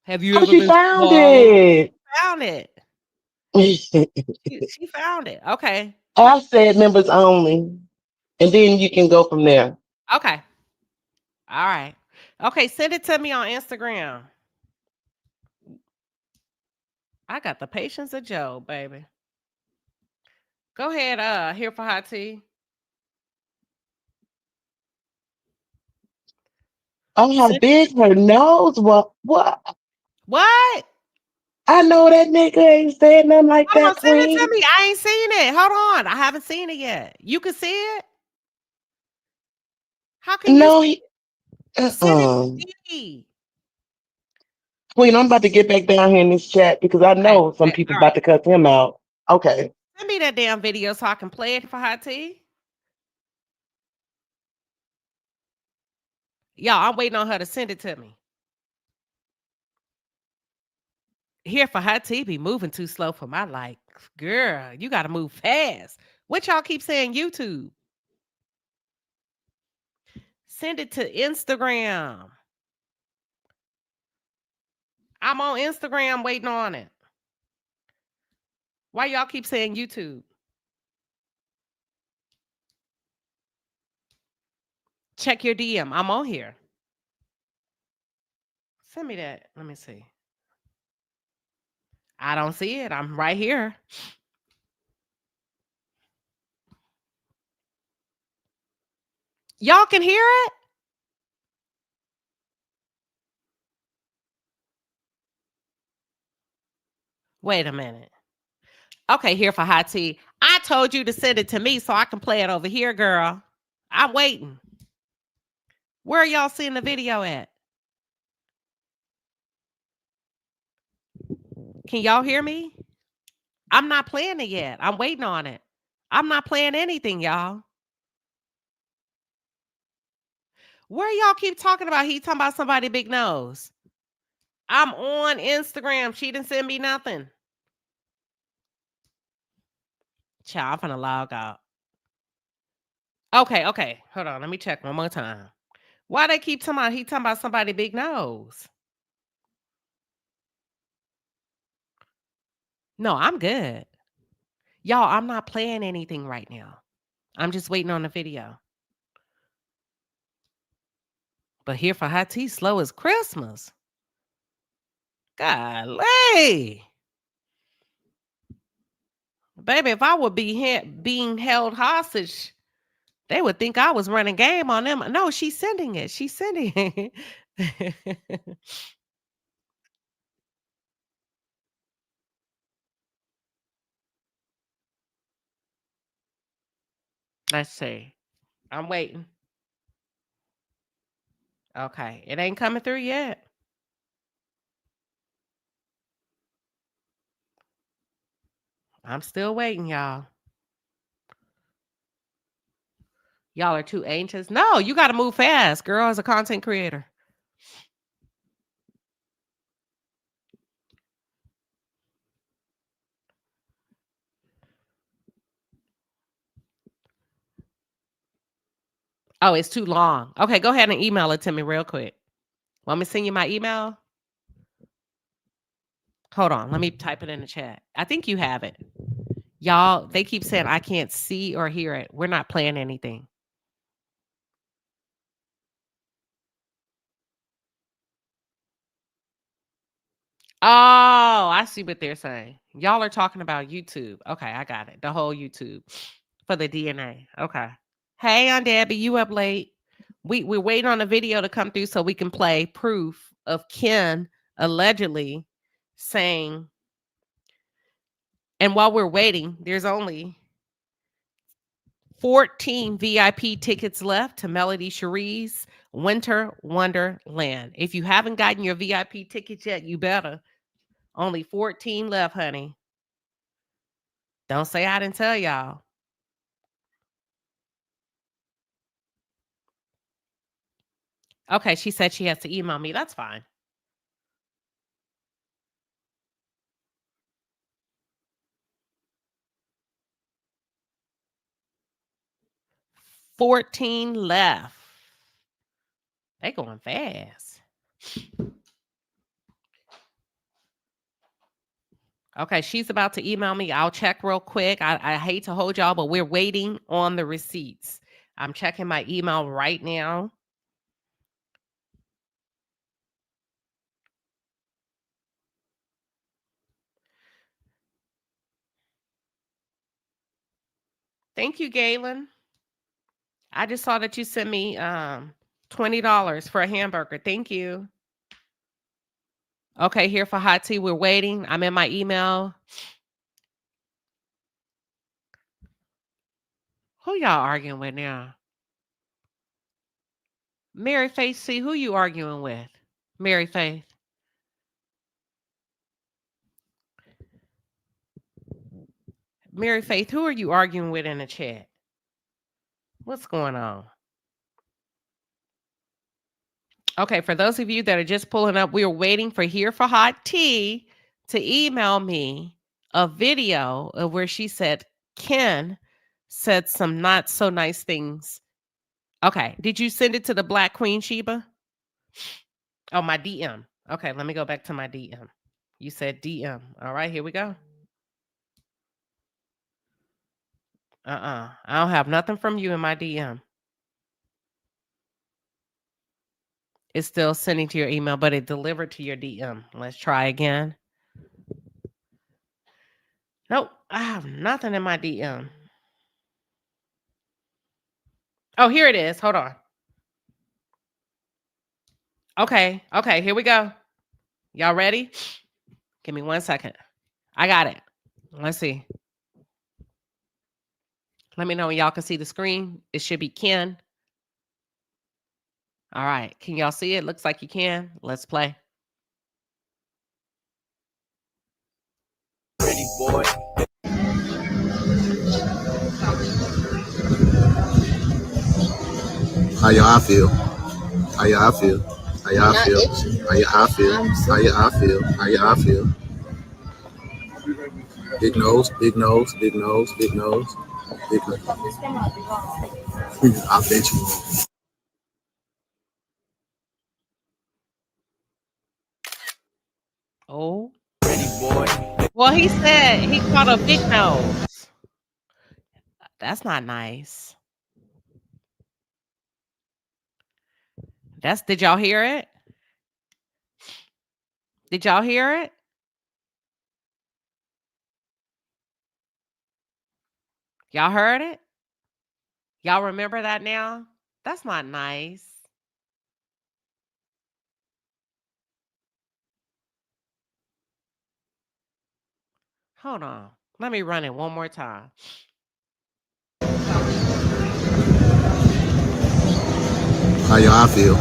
Have you ever She been found swallowed? it. Found it. She found it. Okay. I said members only. And then you can go from there. Okay. All right. Okay, send it to me on Instagram. I got the patience of Job, baby. Go ahead, here for hot tea. Oh, how big her nose was. What? What? I know that nigga ain't said nothing like Hold on, that, send it to Queen. me. I ain't seen it. Hold on. I haven't seen it yet. You can see it? How can you No, see he. it? Send it Uh-uh. to me. Queen, I'm about to get back down here in this chat because I Okay. know some Okay. people All about right. to cut him out. Okay. Send me that damn video so I can play it for Hot Tea. Y'all, I'm waiting on her to send it to me. Here for Hot Tea be moving too slow for my like. Girl, you got to move fast. What y'all keep saying YouTube? Send it to Instagram. I'm on Instagram waiting on it. Why y'all keep saying YouTube? Check your DM. I'm on here. Send me that. Let me see. I don't see it. I'm right here. Y'all can hear it? Wait a minute. Okay, here for Hot Tea. I told you to send it to me so I can play it over here, girl. I'm waiting. Where are y'all seeing the video at? Can y'all hear me? I'm not playing it yet. I'm waiting on it. I'm not playing anything, y'all. Where y'all keep talking about? He talking about somebody big nose. I'm on Instagram. She didn't send me nothing. Child, I'm finna log out. Okay. Hold on. Let me check one more time. Why they keep talking about he talking about somebody big nose? No, I'm good. Y'all, I'm not playing anything right now. I'm just waiting on the video. But here for Hot Tea, slow as Christmas. Golly. Baby, if I would be being held hostage, they would think I was running game on them. No, she's sending it. She's sending it. Let's see. I'm waiting. Okay. It ain't coming through yet. I'm still waiting, y'all. Y'all are too anxious. No, you got to move fast, girl, as a content creator. Oh, it's too long. Okay, go ahead and email it to me real quick. Want me to send you my email? Hold on. Let me type it in the chat. I think you have it. Y'all, they keep saying I can't see or hear it. We're not playing anything. Oh, I see what they're saying. Y'all are talking about YouTube. Okay, I got it. The whole YouTube for the DNA. Okay. Hey, Aunt Debbie, you up late? We're waiting on the video to come through so we can play proof of Ken allegedly saying. And while we're waiting, there's only 14 VIP tickets left to Melody Cherie's Winter Wonderland. If you haven't gotten your VIP tickets yet, you better. Only 14 left, honey. Don't say I didn't tell y'all. Okay, she said she has to email me. That's fine. $14 left. They going fast. Okay, she's about to email me. I'll check real quick. I hate to hold y'all, but we're waiting on the receipts. I'm checking my email right now. Thank you, Galen. I just saw that you sent me $20 for a hamburger. Thank you. Okay, here for hot tea. We're waiting. I'm in my email. Who y'all arguing with now? Mary Faith C, who you arguing with? Mary Faith. Mary Faith, who are you arguing with in the chat? What's going on? Okay, for those of you that are just pulling up, we are waiting for Here for Hot Tea to email me a video of where she said Ken said some not so nice things. Okay, did you send it to the Black Queen Sheba? Oh, my DM. Okay, let me go back to my DM. You said DM. All right, here we go. I don't have nothing from you in my DM. It's still sending to your email, but it delivered to your DM. Let's try again. Nope, I have nothing in my DM. Oh, here it is. Hold on. Okay, here we go. Y'all ready? Give me 1 second. I got it. Let's see. Let me know when y'all can see the screen. It should be Ken. All right. Can y'all see it? Looks like you can. Let's play. Pretty boy. How y'all feel? How y'all feel? How y'all feel? How y'all feel? How y'all feel? How y'all feel? Big nose, big nose, big nose, big nose, big nose. I bet you. Oh. Pretty boy. Well, he said he caught a big nose. That's not nice. Did y'all hear it? Did y'all hear it? Y'all heard it? Y'all remember that now? That's not nice. Hold on. Let me run it one more time. How y'all feel?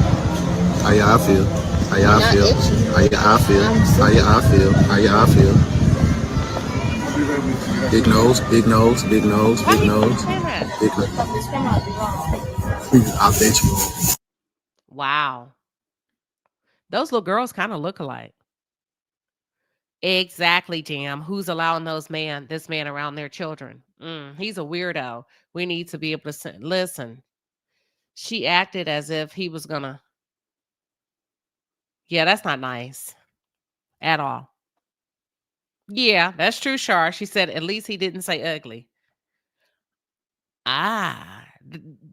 How y'all feel? How y'all feel? How y'all feel? How y'all feel? How y'all feel? Big nose, big nose, big nose, big nose, big nose. I bet you. Wow. Those little girls kind of look alike. Exactly, Jam. Who's allowing this man around their children? He's a weirdo. We need to be able to listen. She acted as if he was gonna. Yeah, that's not nice at all. Yeah, that's true, Shar. She said at least he didn't say ugly.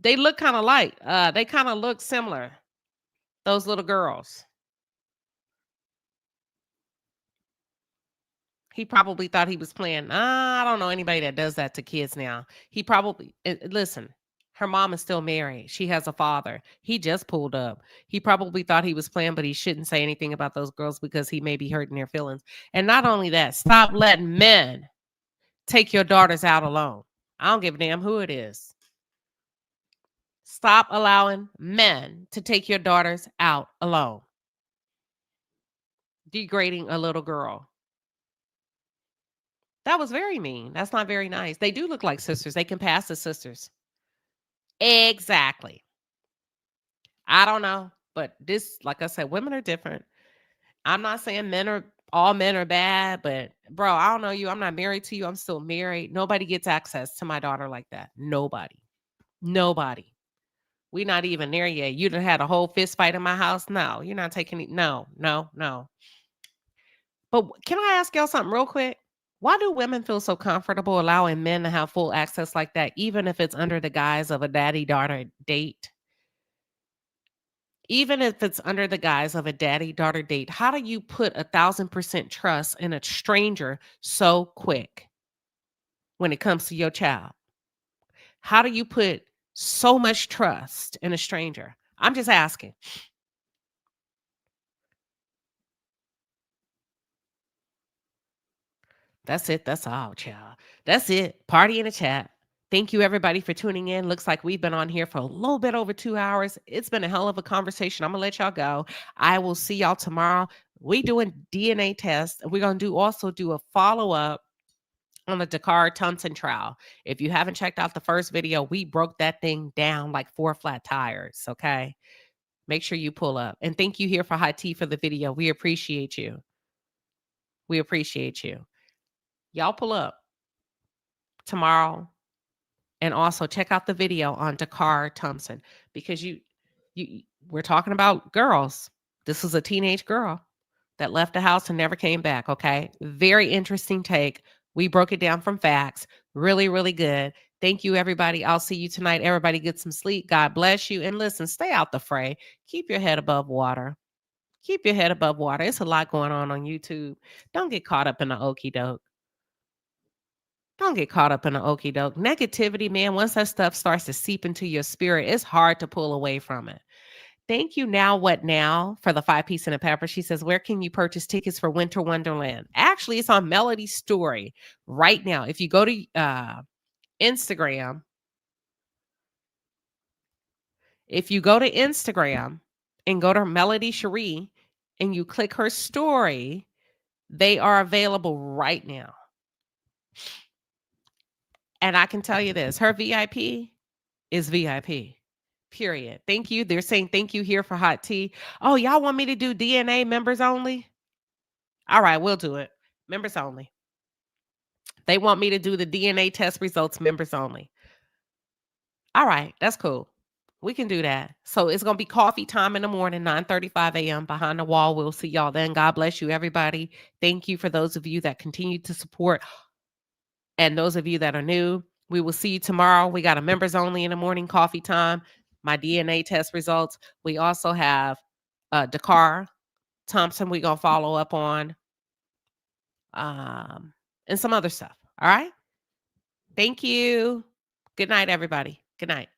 They look kind of like. They kind of look similar. Those little girls. He probably thought he was playing. I don't know anybody that does that to kids now. He probably, listen, her mom is still married. She has a father. He just pulled up. He probably thought he was playing, but he shouldn't say anything about those girls because he may be hurting their feelings. And not only that, stop letting men take your daughters out alone. I don't give a damn who it is. Stop allowing men to take your daughters out alone. Degrading a little girl. That was very mean. That's not very nice. They do look like sisters. They can pass as sisters. Exactly. I don't know. But this, like I said, women are different. I'm not saying all men are bad, but bro, I don't know you. I'm not married to you. I'm still married. Nobody gets access to my daughter like that. Nobody. We're not even there yet. You done had a whole fist fight in my house. No, you're not taking it. No. But can I ask y'all something real quick? Why do women feel so comfortable allowing men to have full access like that, even if it's under the guise of a daddy-daughter date? Even if it's under the guise of a daddy-daughter date, how do you put 1,000% trust in a stranger so quick when it comes to your child? How do you put so much trust in a stranger? I'm just asking. That's it. That's all, child. That's it. Party in the chat. Thank you, everybody, for tuning in. Looks like we've been on here for a little bit over 2 hours. It's been a hell of a conversation. I'm going to let y'all go. I will see y'all tomorrow. We doing DNA tests. We're going to also do a follow-up on the Dakar Thompson trial. If you haven't checked out the first video, we broke that thing down like 4 flat tires, okay? Make sure you pull up. And thank you here for Hot Tea for the video. We appreciate you. We appreciate you. Y'all pull up tomorrow. And also check out the video on Dakar Thompson, because we're talking about girls. This is a teenage girl that left the house and never came back, okay? Very interesting take. We broke it down from facts. Really, really good. Thank you, everybody. I'll see you tonight. Everybody get some sleep. God bless you. And listen, stay out the fray. Keep your head above water. Keep your head above water. It's a lot going on YouTube. Don't get caught up in the okie doke. Don't get caught up in the okie doke. Negativity, man, once that stuff starts to seep into your spirit, it's hard to pull away from it. Thank you, Now What Now, for the 5-piece and a pepper. She says, where can you purchase tickets for Winter Wonderland? Actually, it's on Melody's story right now. If you go to Instagram, and go to Melody Cherie and you click her story, they are available right now. And I can tell you this, her VIP is VIP, period. Thank you. They're saying thank you here for Hot Tea. Oh, y'all want me to do DNA members only? All right, we'll do it. Members only. They want me to do the DNA test results members only. All right, that's cool. We can do that. So it's going to be coffee time in the morning, 9:35 a.m. behind the wall. We'll see y'all then. God bless you, everybody. Thank you for those of you that continue to support and those of you that are new. We will see you tomorrow. We got a members only in the morning coffee time, my DNA test results. We also have Dakar Thompson we're going to follow up on, and some other stuff. All right? Thank you. Good night, everybody. Good night.